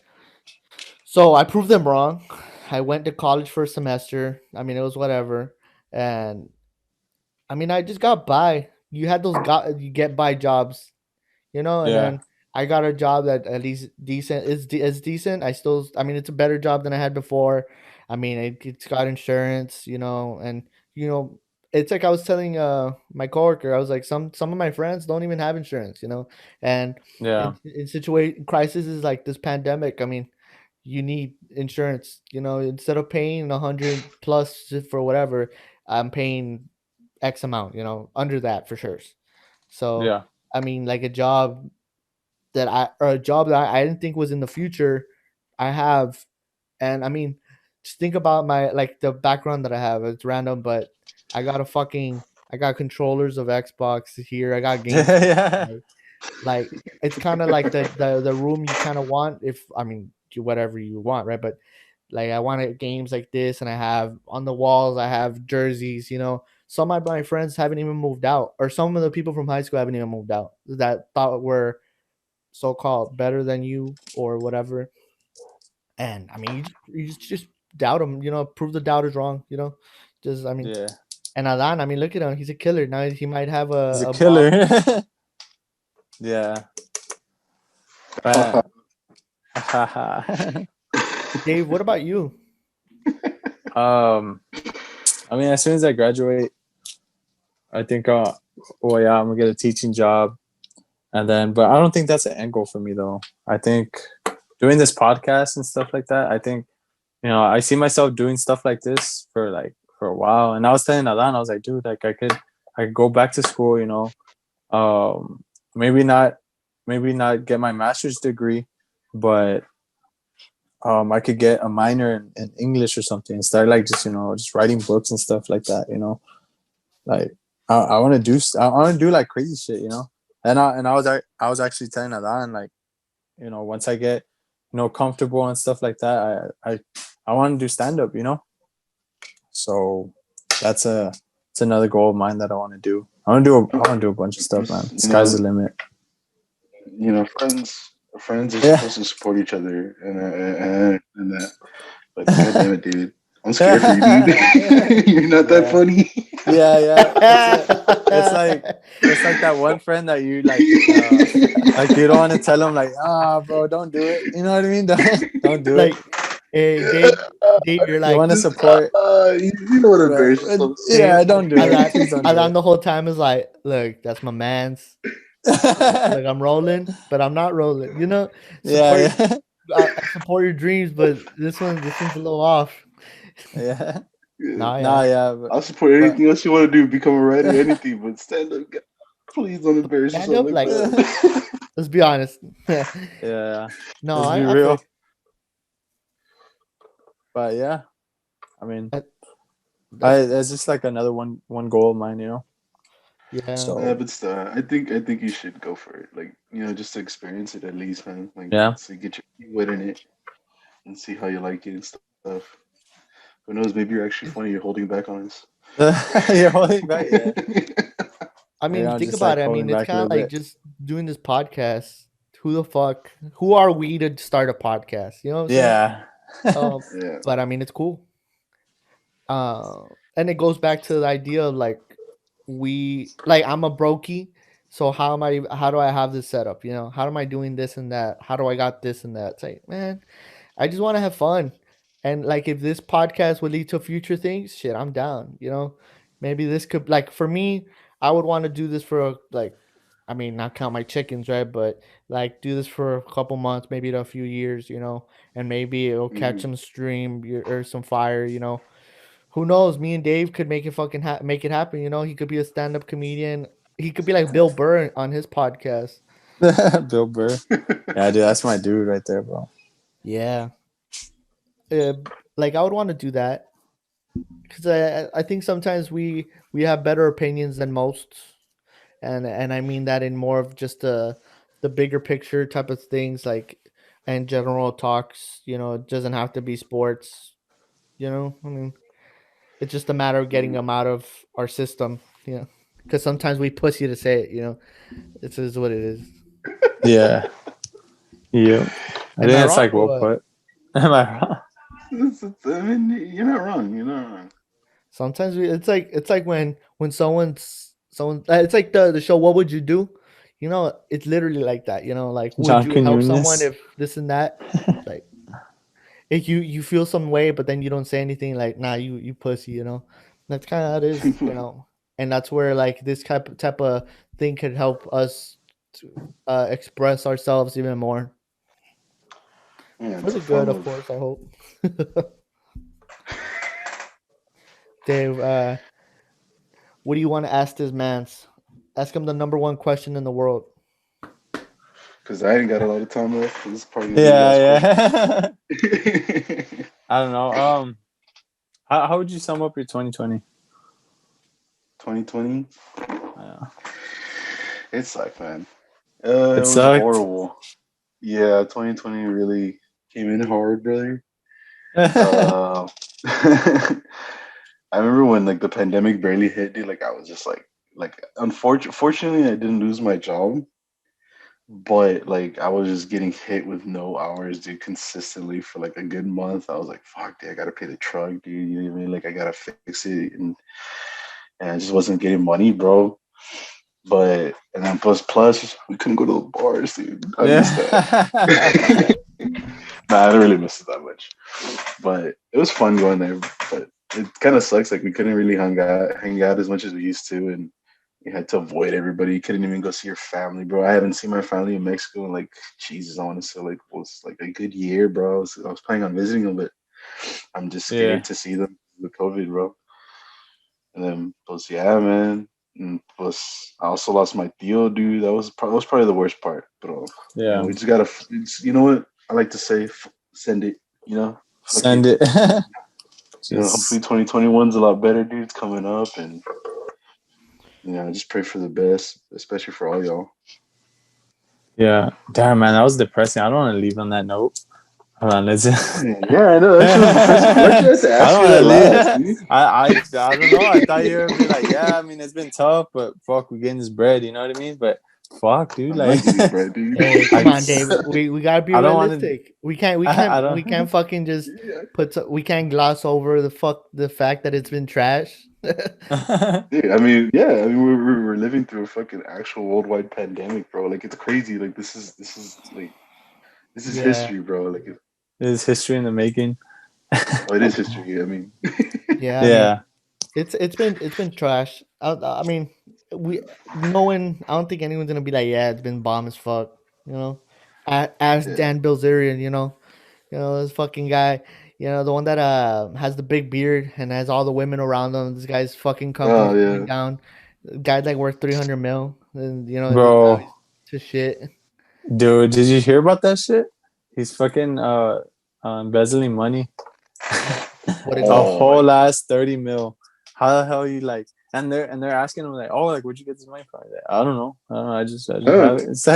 S2: So I proved them wrong. I went to college for a semester. I mean, it was whatever, and I mean, I just got by. You had those you get by jobs, you know, and
S1: Yeah.
S2: then I got a job that at least decent is decent. I mean, it's a better job than I had before. I mean, it's got insurance, you know, and you know, it's like I was telling my coworker, I was like, some of my friends don't even have insurance, you know, and
S1: Yeah.
S2: in situation crisis is like this pandemic. I mean, you need insurance, you know, instead of paying 100 plus for whatever, I'm paying X amount, you know, under that for sure. So,
S1: Yeah.
S2: I mean, like a job that I didn't think was in the future, I have, and I mean, just think about my like the background that I have. It's random, but I got I got controllers of Xbox here. I got games.
S1: Yeah.
S2: Like it's kind of like the room you kind of want. If I mean, do whatever you want, right? But like I wanted games like this, and I have on the walls. I have jerseys. You know, some of my friends haven't even moved out, or some of the people from high school haven't even moved out that thought were so called better than you or whatever. And I mean, just doubt them. You know, prove the doubters wrong. You know, just I mean,
S1: Yeah.
S2: and Adan, I mean, look at him. He's a killer. Now he might have
S1: He's a
S2: a boss.
S1: killer. Yeah. But
S2: Dave, what about you?
S1: I mean, as soon as I graduate, I think well, yeah, I'm gonna get a teaching job. And then, but I don't think that's an end goal for me though. I think doing this podcast and stuff like that, I think, I see myself doing stuff like this for a while. And I was telling Alan, I was like, dude, like I could go back to school, um, maybe not get my master's degree, but I could get a minor in English or something and start like just writing books and stuff like that, like I want to do like crazy shit, I was actually telling Adan, like, once I get comfortable and stuff like that, I want to do stand up, so that's it's another goal of mine that I want to do. I want to do a bunch of stuff, man. Sky's the limit.
S3: Friends are supposed to support each other and that. But goddamn it, dude. I'm scared for you, dude. You're not that funny.
S1: Yeah. It's like that one friend that you like you don't want to tell him like, bro, don't do it. You know what I mean? Don't do it.
S2: Like, hey, Dave, you're
S1: You
S2: like,
S1: want to support,
S3: You don't want to
S1: but
S3: embarrass yourself.
S1: yeah, don't do it. Please don't do
S2: Alan
S1: it.
S2: the whole time is like, look, that's my man's. Like, I'm rolling, but I'm not rolling. You know, support
S1: Yeah.
S2: I support your dreams, but this one's a little off.
S1: Yeah.
S2: Nah,
S1: Nah,
S2: yeah.
S1: yeah.
S3: I'll support anything else you want to do, become a writer, anything, but stand up. Please don't embarrass
S2: Stand
S3: yourself
S2: up,
S3: like
S2: like,
S3: that.
S2: let's be honest.
S1: Yeah.
S2: No,
S1: Let's be
S2: I feel
S1: real. But yeah, I mean, it's just like another one goal of mine, you know.
S2: yeah.
S1: So
S3: But still, I think you should go for it. Like, just to experience it at least, man. Like,
S1: yeah.
S3: to get your feet wet in it and see how you like it and stuff. Who knows? Maybe you're actually funny. You're holding back on us.
S1: You're holding back, yeah.
S2: I mean,
S1: Maybe I'm
S2: think
S1: just,
S2: about
S1: like,
S2: it. I
S1: holding
S2: mean, it's
S1: back a
S2: kind of
S1: little
S2: like
S1: bit.
S2: just doing this podcast. Who are we to start a podcast? You know what I'm
S1: Yeah.
S2: saying?
S3: Yeah.
S2: But I mean, it's cool. And it goes back to the idea of like I'm a brokey, so how do I have this set up? You know, how am I doing this and that? How do I got this and that? It's like, man, I just want to have fun. And like if this podcast would lead to future things, shit, I'm down. You know, maybe this could, like, for me, I would want to do this for I mean, not count my chickens, right? But like do this for a couple months, maybe to a few years, you know, and maybe it'll catch
S3: Mhm.
S2: some stream or some fire, you know. Who knows? Me and Dave could make it fucking make it happen. You know, he could be a stand up comedian. He could be like Bill Burr on his podcast.
S1: Bill Burr. Yeah, dude, that's my dude right there, bro.
S2: Yeah. Like I would want to do that because I think sometimes we have better opinions than most, and I mean that in more of just the bigger picture type of things, like, and general talks. You know, it doesn't have to be sports. You know, I mean, it's just a matter of getting them out of our system. You know, because sometimes we pussy to say it. You know, it is what it is.
S1: Yeah. Yeah. I
S2: Am
S1: think
S2: I
S1: that's
S2: wrong
S1: like
S2: or
S1: well
S2: what?
S1: put. Am I wrong?
S3: I mean, you're not wrong. You're not wrong.
S2: Sometimes it's like when someone it's like the show What Would You Do? You know, it's literally like that. You know, like would
S1: John
S2: you help someone
S1: Quinones.
S2: if this and that? Like if you feel some way, but then you don't say anything. Like nah, you pussy. You know, that's kind of how it is. You know, and that's where like this type of thing could help us to, express ourselves even more
S3: Yeah,
S2: for
S3: it's
S2: the
S3: a form
S2: good, of
S3: of.
S2: course. I hope. Dave, what do you want to ask this man's? Ask him the number one question in the world.
S3: Because I ain't got a lot of time left. This is probably gonna be the last
S1: Yeah.
S3: question.
S1: I don't know. How would you sum up your 2020?
S3: 2020.
S1: Yeah.
S3: It sucked, man.
S1: It
S3: It was
S1: sucked.
S3: horrible. Yeah, 2020 really came in hard, brother. Uh, I remember when like the pandemic barely hit, dude. Like I was just like unfortunately, I didn't lose my job, but like I was just getting hit with no hours, dude, consistently for like a good month. I was like, fuck, dude, I gotta pay the truck, dude. You know what I mean? Like I gotta fix it, and I just wasn't getting money, bro. But and then plus we couldn't go to the bars, dude. I missed
S1: Yeah.
S3: that. Nah, I don't really miss it that much. But it was fun going there. But it kind of sucks. Like we couldn't really hang out as much as we used to, and you had to avoid everybody. You couldn't even go see your family, bro. I haven't seen my family in Mexico in like Jesus, I want to say like was like a good year, bro. I was planning on visiting them, but I'm just
S1: Yeah.
S3: scared to see them with COVID, bro. And then plus, yeah, man. And plus, I also lost my tío, dude. That was probably the worst part. But
S1: Yeah.
S3: we just gotta. You know what I like to say? Send it. You know, fuck
S1: Send it.
S3: hopefully
S1: Just
S3: 2021's a lot better, dude. It's coming up, and just pray for the best, especially for all y'all.
S1: yeah. Damn, man, that was depressing. I don't want to leave on that note. Hold on, let's.
S3: Yeah, I know that shit was depressing. Why'd you have to
S1: I
S3: ask
S1: don't
S3: me
S1: want
S3: that
S1: to
S3: last,
S1: leave.
S3: dude?
S1: I don't know. I thought you would be like, yeah. I mean, it's been tough, but fuck, we're getting this bread. You know what I mean? But fuck, dude.
S3: I'm not
S1: Like,
S3: getting bread, dude.
S2: Hey, come on, Dave. We gotta be
S1: I don't wanna-
S2: realistic. We can't
S1: I don't-
S2: we can't fucking just
S3: Yeah.
S2: we can't gloss over the fact that it's been trash.
S3: Yeah, I mean, we're living through a fucking actual worldwide pandemic, bro. Like, it's crazy. Like, this is
S2: Yeah.
S3: history, bro. Like,
S1: There's history in the making.
S3: it is history. I mean,
S2: Yeah, I
S1: Yeah.
S2: mean, it's been trash. I mean, no one. I don't think anyone's gonna be like, yeah, it's been bomb as fuck. You know, as
S3: Yeah.
S2: Dan Bilzerian, you know, this fucking guy, the one that has the big beard and has all the women around him. This guy's fucking company's
S3: Oh, yeah.
S2: going down. The guy like worth 300 mil, and
S1: Bro,
S2: to shit.
S1: dude, did you hear about that shit? He's fucking embezzling money.
S2: What
S1: A
S2: is
S1: whole last 30 mil. How the hell you like? And they're asking him like, oh, like, where'd you get this money from? Like, I don't know. I just have it. It's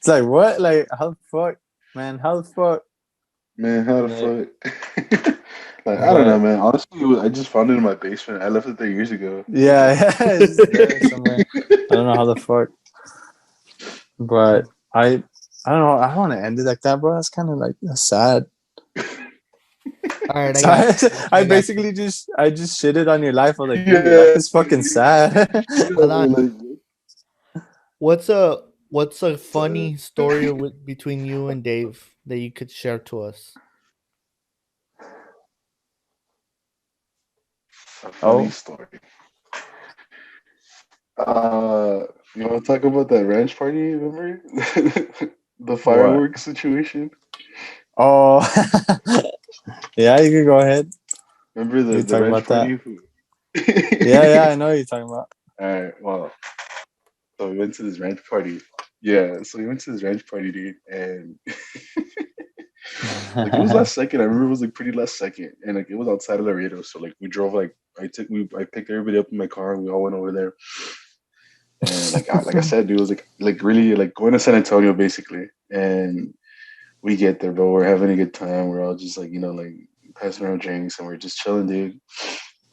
S1: like what? Like, how the fuck, man? How the fuck?
S3: Man, how the fuck? Like, I don't know, man. Honestly, I just found it in my basement. I left it there years ago.
S1: Yeah, it's just there somewhere. I don't know how the fuck. But I don't know. I don't want to end it like that, bro. That's kind of like sad.
S2: All right,
S1: So I basically just shitted on your life. I was like, dude,
S3: Yeah.
S1: life is fucking sad.
S2: Adan, what's a funny story between you and Dave that you could share to us?
S3: A funny story. You want to talk about that ranch party? Remember the fireworks situation?
S1: Oh, yeah, you can go ahead.
S3: Remember
S1: You
S3: the
S1: talk
S3: ranch
S1: about that.
S3: party?
S1: Yeah, I know what you're talking about.
S3: All right, well, so we went to this ranch party. Yeah, so we went to this ranch party, dude, and like it was last second. I remember it was like pretty last second, and like it was outside of Laredo. So like we drove, like I picked everybody up in my car, and we all went over there. And like I said, dude, it was like really like going to San Antonio basically. And we get there, bro. We're having a good time. We're all just like like passing around drinks, and we're just chilling, dude.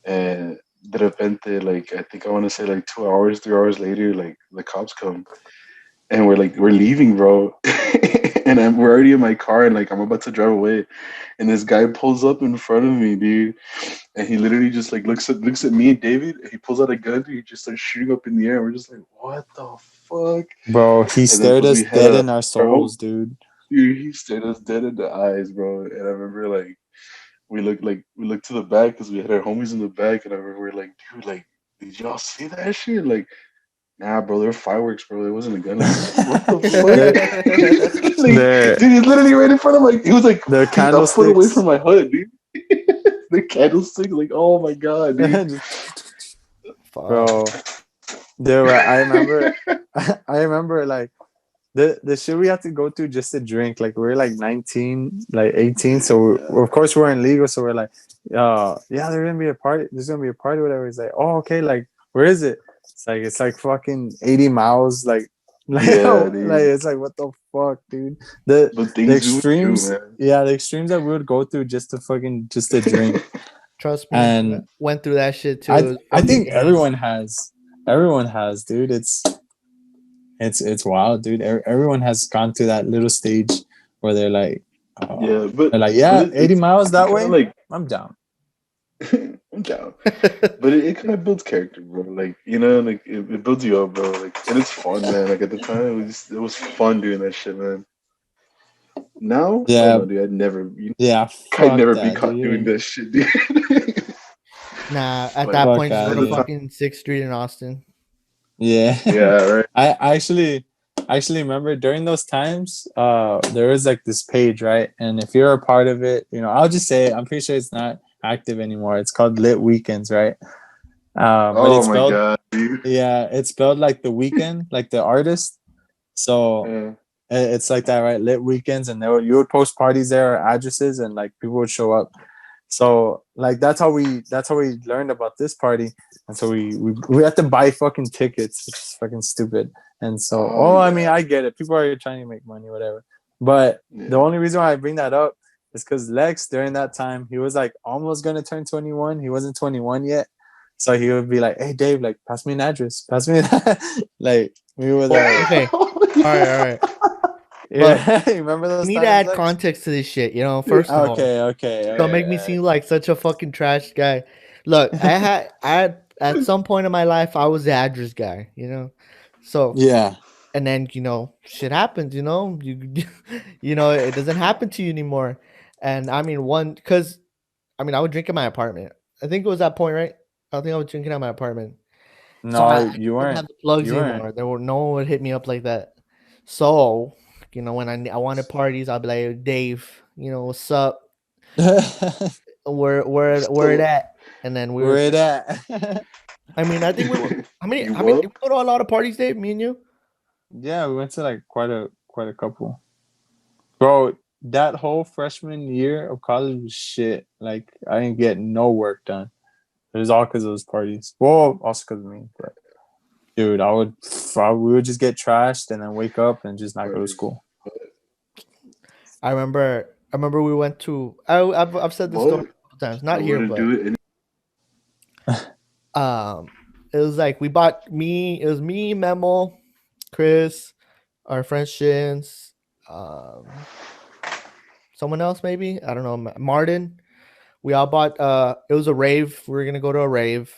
S3: And de repente, like I think I want to say like 2 hours, 3 hours later, like the cops come, and we're leaving, bro. And we're already in my car, and like I'm about to drive away, and this guy pulls up in front of me, dude, and he literally just like looks at me and David, and he pulls out a gun, and he just starts shooting up in the air. And we're just like, what the fuck,
S1: bro? He stared us dead in our souls, dude.
S3: Dude, he stared us dead in the eyes, bro. And I remember like we looked to the back because we had our homies in the back, and I remember we're like, dude, like, did y'all see that shit? Like, nah, bro, they're fireworks, bro. There wasn't a gun. What the fuck? Like, dude, he's literally right in front of my. He was like
S1: the
S3: a foot away from my hood, dude. The candlestick, like, oh my god, dude.
S1: Bro, dude, I remember like the shit we had to go through just to drink. Like we were like 19, like 18, so of course we weren't legal. So we're like, yeah, there's gonna be a party. There's gonna be a party, whatever. It's like, oh, okay, like where is it? It's like fucking 80 miles, like it's like what the fuck, dude. The extremes, the extremes that we would go through just to drink.
S2: Trust me,
S1: and
S2: went through that shit too.
S1: I think everyone has, dude. It's wild, dude. Everyone has gone through that little stage where they're like, they're like, 80 miles that way. Like, I'm down.
S3: I'm down. But it kind of builds character, bro. Like, like it builds you up, bro. Like, and it's fun, man. Like at the time, it was fun doing that shit, man. Now, dude, I'd never be caught doing that shit, dude.
S2: Nah, at that point, just go to fucking 6th Street in Austin.
S1: Yeah,
S3: right.
S1: I actually remember during those times, there was like this page, right? And if you're a part of it, I'll just say it, I'm pretty sure it's not active anymore. It's called Lit Weekends, right? But it's spelled, my god, dude. Yeah, it's spelled like the weekend, like the artist. So it's like that, right? Lit Weekends, and you would post parties there or addresses, and like people would show up. So like that's how we learned about this party, and so we had to buy fucking tickets, which is fucking stupid. And so I mean, I get it. People are trying to make money, whatever. But the only reason why I bring that up is because Lex during that time he was like almost gonna turn 21. He wasn't 21 yet, so he would be like, "Hey Dave, like pass me an address, pass me that." Like we were like,
S2: okay. right.
S1: Yeah, remember those?
S2: We need to
S1: times,
S2: add
S1: Lex?
S2: context to this shit. First of all,
S1: Okay.
S2: don't make me seem like such a fucking trash guy. Look, I had at some point in my life, I was the address guy. So
S1: Yeah.
S2: and then shit happens. It doesn't happen to you anymore. And I mean, because I would drink in my apartment. I think it was that point, right? I think I was drinking at my apartment. So
S1: No,
S2: I
S1: you
S2: didn't
S1: weren't.
S2: have the plugs
S1: You weren't.
S2: anymore. No one would hit me up like that. So, when I wanted parties, I'd be like, Dave, what's up? Where it at? And then we
S1: Where
S2: were.
S1: it at?
S2: I mean, I think we were. How many?
S3: You
S2: How many?
S3: what?
S2: Did we go to a lot of parties, Dave? Me and you.
S1: Yeah, we went to like quite a couple. Bro, that whole freshman year of college was shit. Like I didn't get no work done. It was all because of those parties. Well, also because of me. But dude, we would just get trashed and then wake up and just not go to school.
S2: I remember we went to. I've said this story a couple times. Not here, but it was like we bought me. It was me, Memo, Chris, our friend Shins, someone else maybe. I don't know. Martin. We all bought. It was a rave. We were gonna go to a rave,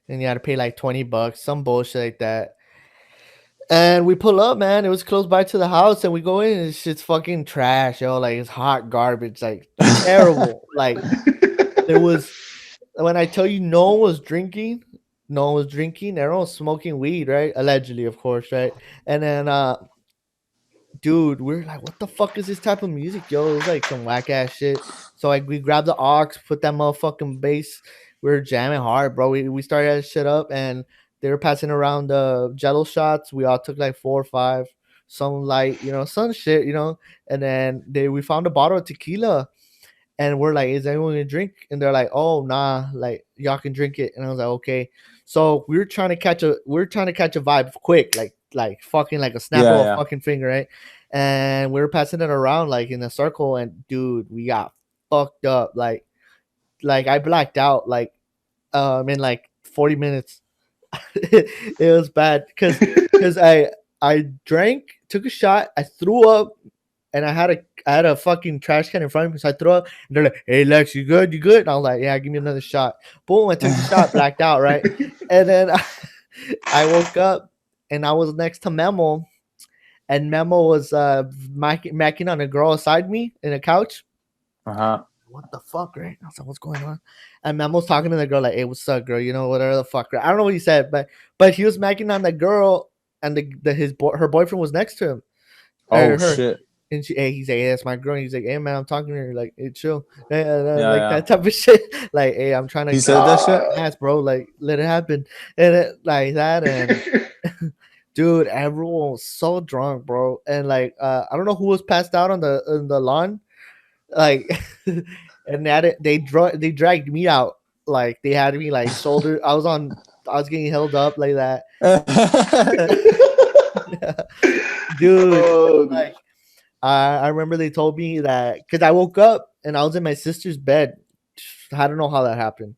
S2: and you had to pay like $20, some bullshit like that. And we pull up, man. It was close by to the house, and we go in, and it's fucking trash, yo. Like it's hot garbage, like terrible. Like there was, when I tell you, no one was drinking. Everyone was smoking weed, right? Allegedly, of course, right? And then, dude, we're like, what the fuck is this type of music, yo? It was like some whack ass shit. So like, we grabbed the aux, put that motherfucking bass. We were jamming hard, bro. We started that shit up, and they were passing around the Jello shots. We all took like 4 or 5, some light, some shit, And then we found a bottle of tequila, and we're like, "Is anyone gonna drink?" And they're like, "Oh, nah, like y'all can drink it." And I was like, "Okay." So we were trying to catch a vibe quick, like fucking like a snap of a fucking finger, right? And we were passing it around like in a circle, and dude, we got fucked up, like I blacked out, like in like 40 minutes. It was bad because I drank, took a shot, I threw up, and I had a fucking trash can in front of me, so I threw up, and they're like, "Hey Lex, you good? You good?" And I was like, "Yeah, give me another shot." Boom, I took the shot, blacked out, right? And then I woke up, and I was next to Memo, and Memo was macking on a girl beside me in a couch. What the fuck, right? I was like, what's going on? And Memo's talking to the girl like, "Hey, what's up, girl? Whatever the fuck." Right? I don't know what he said, but he was macking on the girl, and her boyfriend was next to him.
S1: Oh shit!
S2: And he's like, "Hey, that's my girl." And he's like, "Hey man, I'm talking to her. Like, hey, chill." Like that type of shit. Like, "Hey, I'm trying to."
S1: He said that shit.
S2: Yes, bro. Like, let it happen, and like that, and dude, everyone was so drunk, bro. And like, I don't know who was passed out on the lawn, like, and they dragged me out. Like, they had me like shoulder. I was getting held up like that, dude. Like, I remember they told me that because I woke up and I was in my sister's bed. I don't know how that happened,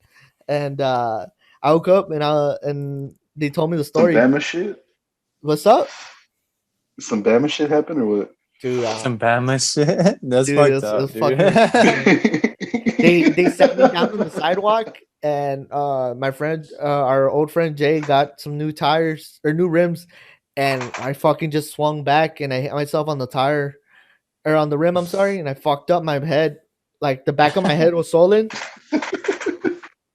S2: and I woke up and they told me the story.
S3: Some Bama shit.
S2: What's up?
S3: Some Bama shit happened or what?
S2: Dude,
S1: some Bama shit. That's fucked up, dude.
S2: They set me down on the sidewalk, and my friend, our old friend Jay, got some new tires or new rims, and I fucking just swung back and I hit myself on the tire. Or on the rim, I'm sorry, and I fucked up my head. Like the back of my head was swollen.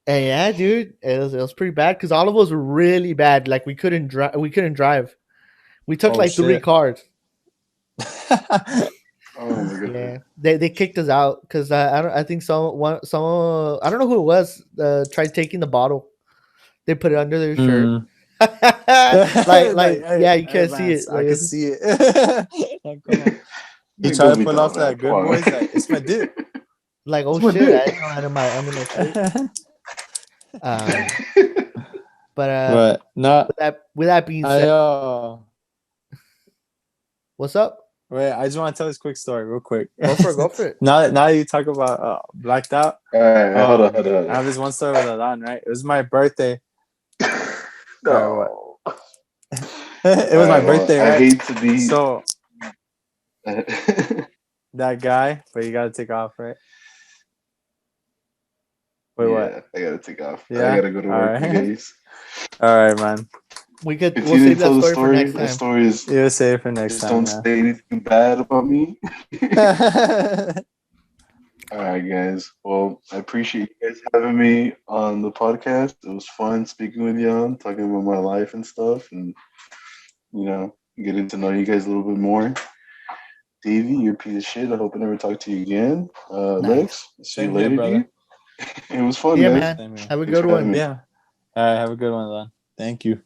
S2: And yeah, dude, it was pretty bad because all of us were really bad. Like we couldn't drive. We took 3 cars.
S3: Oh my god!
S2: Yeah, they kicked us out because I think someone I don't know who it was tried taking the bottle. They put it under their shirt. Yeah, you can't see it.
S1: I can see it. You try to pull off that good voice, like, it's my dick.
S2: Like, oh shit, I didn't know under my shirt. But
S1: not
S2: with that being said, what's up?
S1: Wait, I just want to tell this quick story real quick.
S2: Go for it.
S1: Now you talk about blacked out.
S3: Hold on.
S1: I have this one story with Adan, right? It was my birthday.
S3: No.
S1: It was my birthday,
S3: I
S1: right?
S3: hate to be.
S1: So that guy, but you gotta take off, right? Wait, what?
S3: Yeah, I gotta take off.
S1: Yeah?
S3: I gotta go to
S1: All
S3: work,
S1: right.
S3: guys.
S1: All right, man.
S2: We'll
S3: If you
S2: save
S3: didn't
S2: that
S3: tell the
S2: story for
S3: story,
S2: next
S3: that
S2: time.
S3: story is
S1: You'll say it for next
S3: just
S1: time,
S3: don't say anything bad about me. All right, guys. Well, I appreciate you guys having me on the podcast. It was fun speaking with you, talking about my life and stuff, and getting to know you guys a little bit more. Davey, you're a piece of shit. I hope I never talk to you again.
S2: Nice.
S3: Lex, see you
S1: Same here,
S3: later,
S1: brother.
S3: dude. It was fun,
S2: Yeah,
S3: guys.
S2: man.
S1: Same here.
S2: Have a
S3: Thanks
S2: good
S3: for having
S2: one.
S3: me.
S1: Yeah. All right, have a good one, then. Thank you.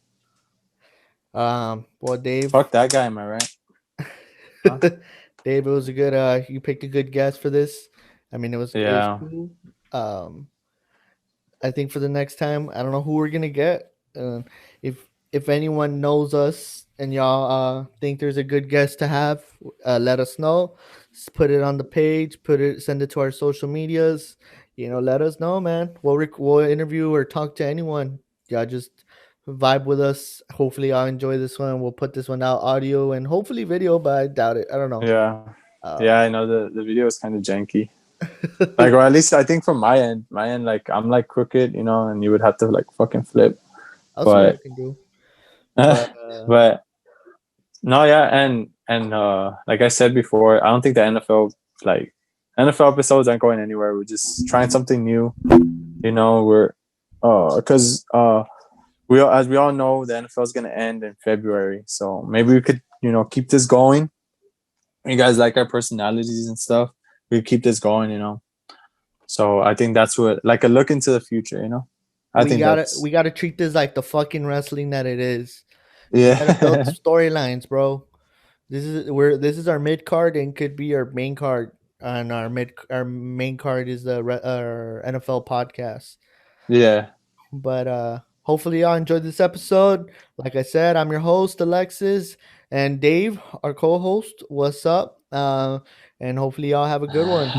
S2: Well, Dave.
S1: Fuck that guy, am I right? Huh?
S2: Dave, it was a good. You picked a good guest for this. I mean, it was cool. I think for the next time, I don't know who we're gonna get. If anyone knows us and y'all think there's a good guest to have, let us know. Just put it on the page. Send it to our social medias. Let us know, man. We'll interview or talk to anyone. Y'all just vibe with us. Hopefully, y'all enjoy this one. We'll put this one out audio and hopefully video, but I doubt it. I don't know.
S1: Yeah. I know the video is kind of janky. Like, or at least I think from my end, like I'm like crooked, and you would have to like fucking flip.
S2: I'll see what I can do.
S1: But no, yeah, and like I said before, I don't think the NFL episodes aren't going anywhere. We're just trying something new. We're because as we all know, the NFL is gonna end in February, so maybe we could keep this going. You guys like our personalities and stuff. We could keep this going, So I think that's what, like, a look into the future.
S2: We gotta treat this like the fucking wrestling that it is.
S1: Yeah.
S2: We gotta build storylines, bro. This is our mid card and could be our main card. And our main card is our NFL podcast.
S1: Yeah.
S2: But hopefully y'all enjoyed this episode. Like I said, I'm your host, Alexis, and Dave, our co-host. What's up? And hopefully y'all have a good one.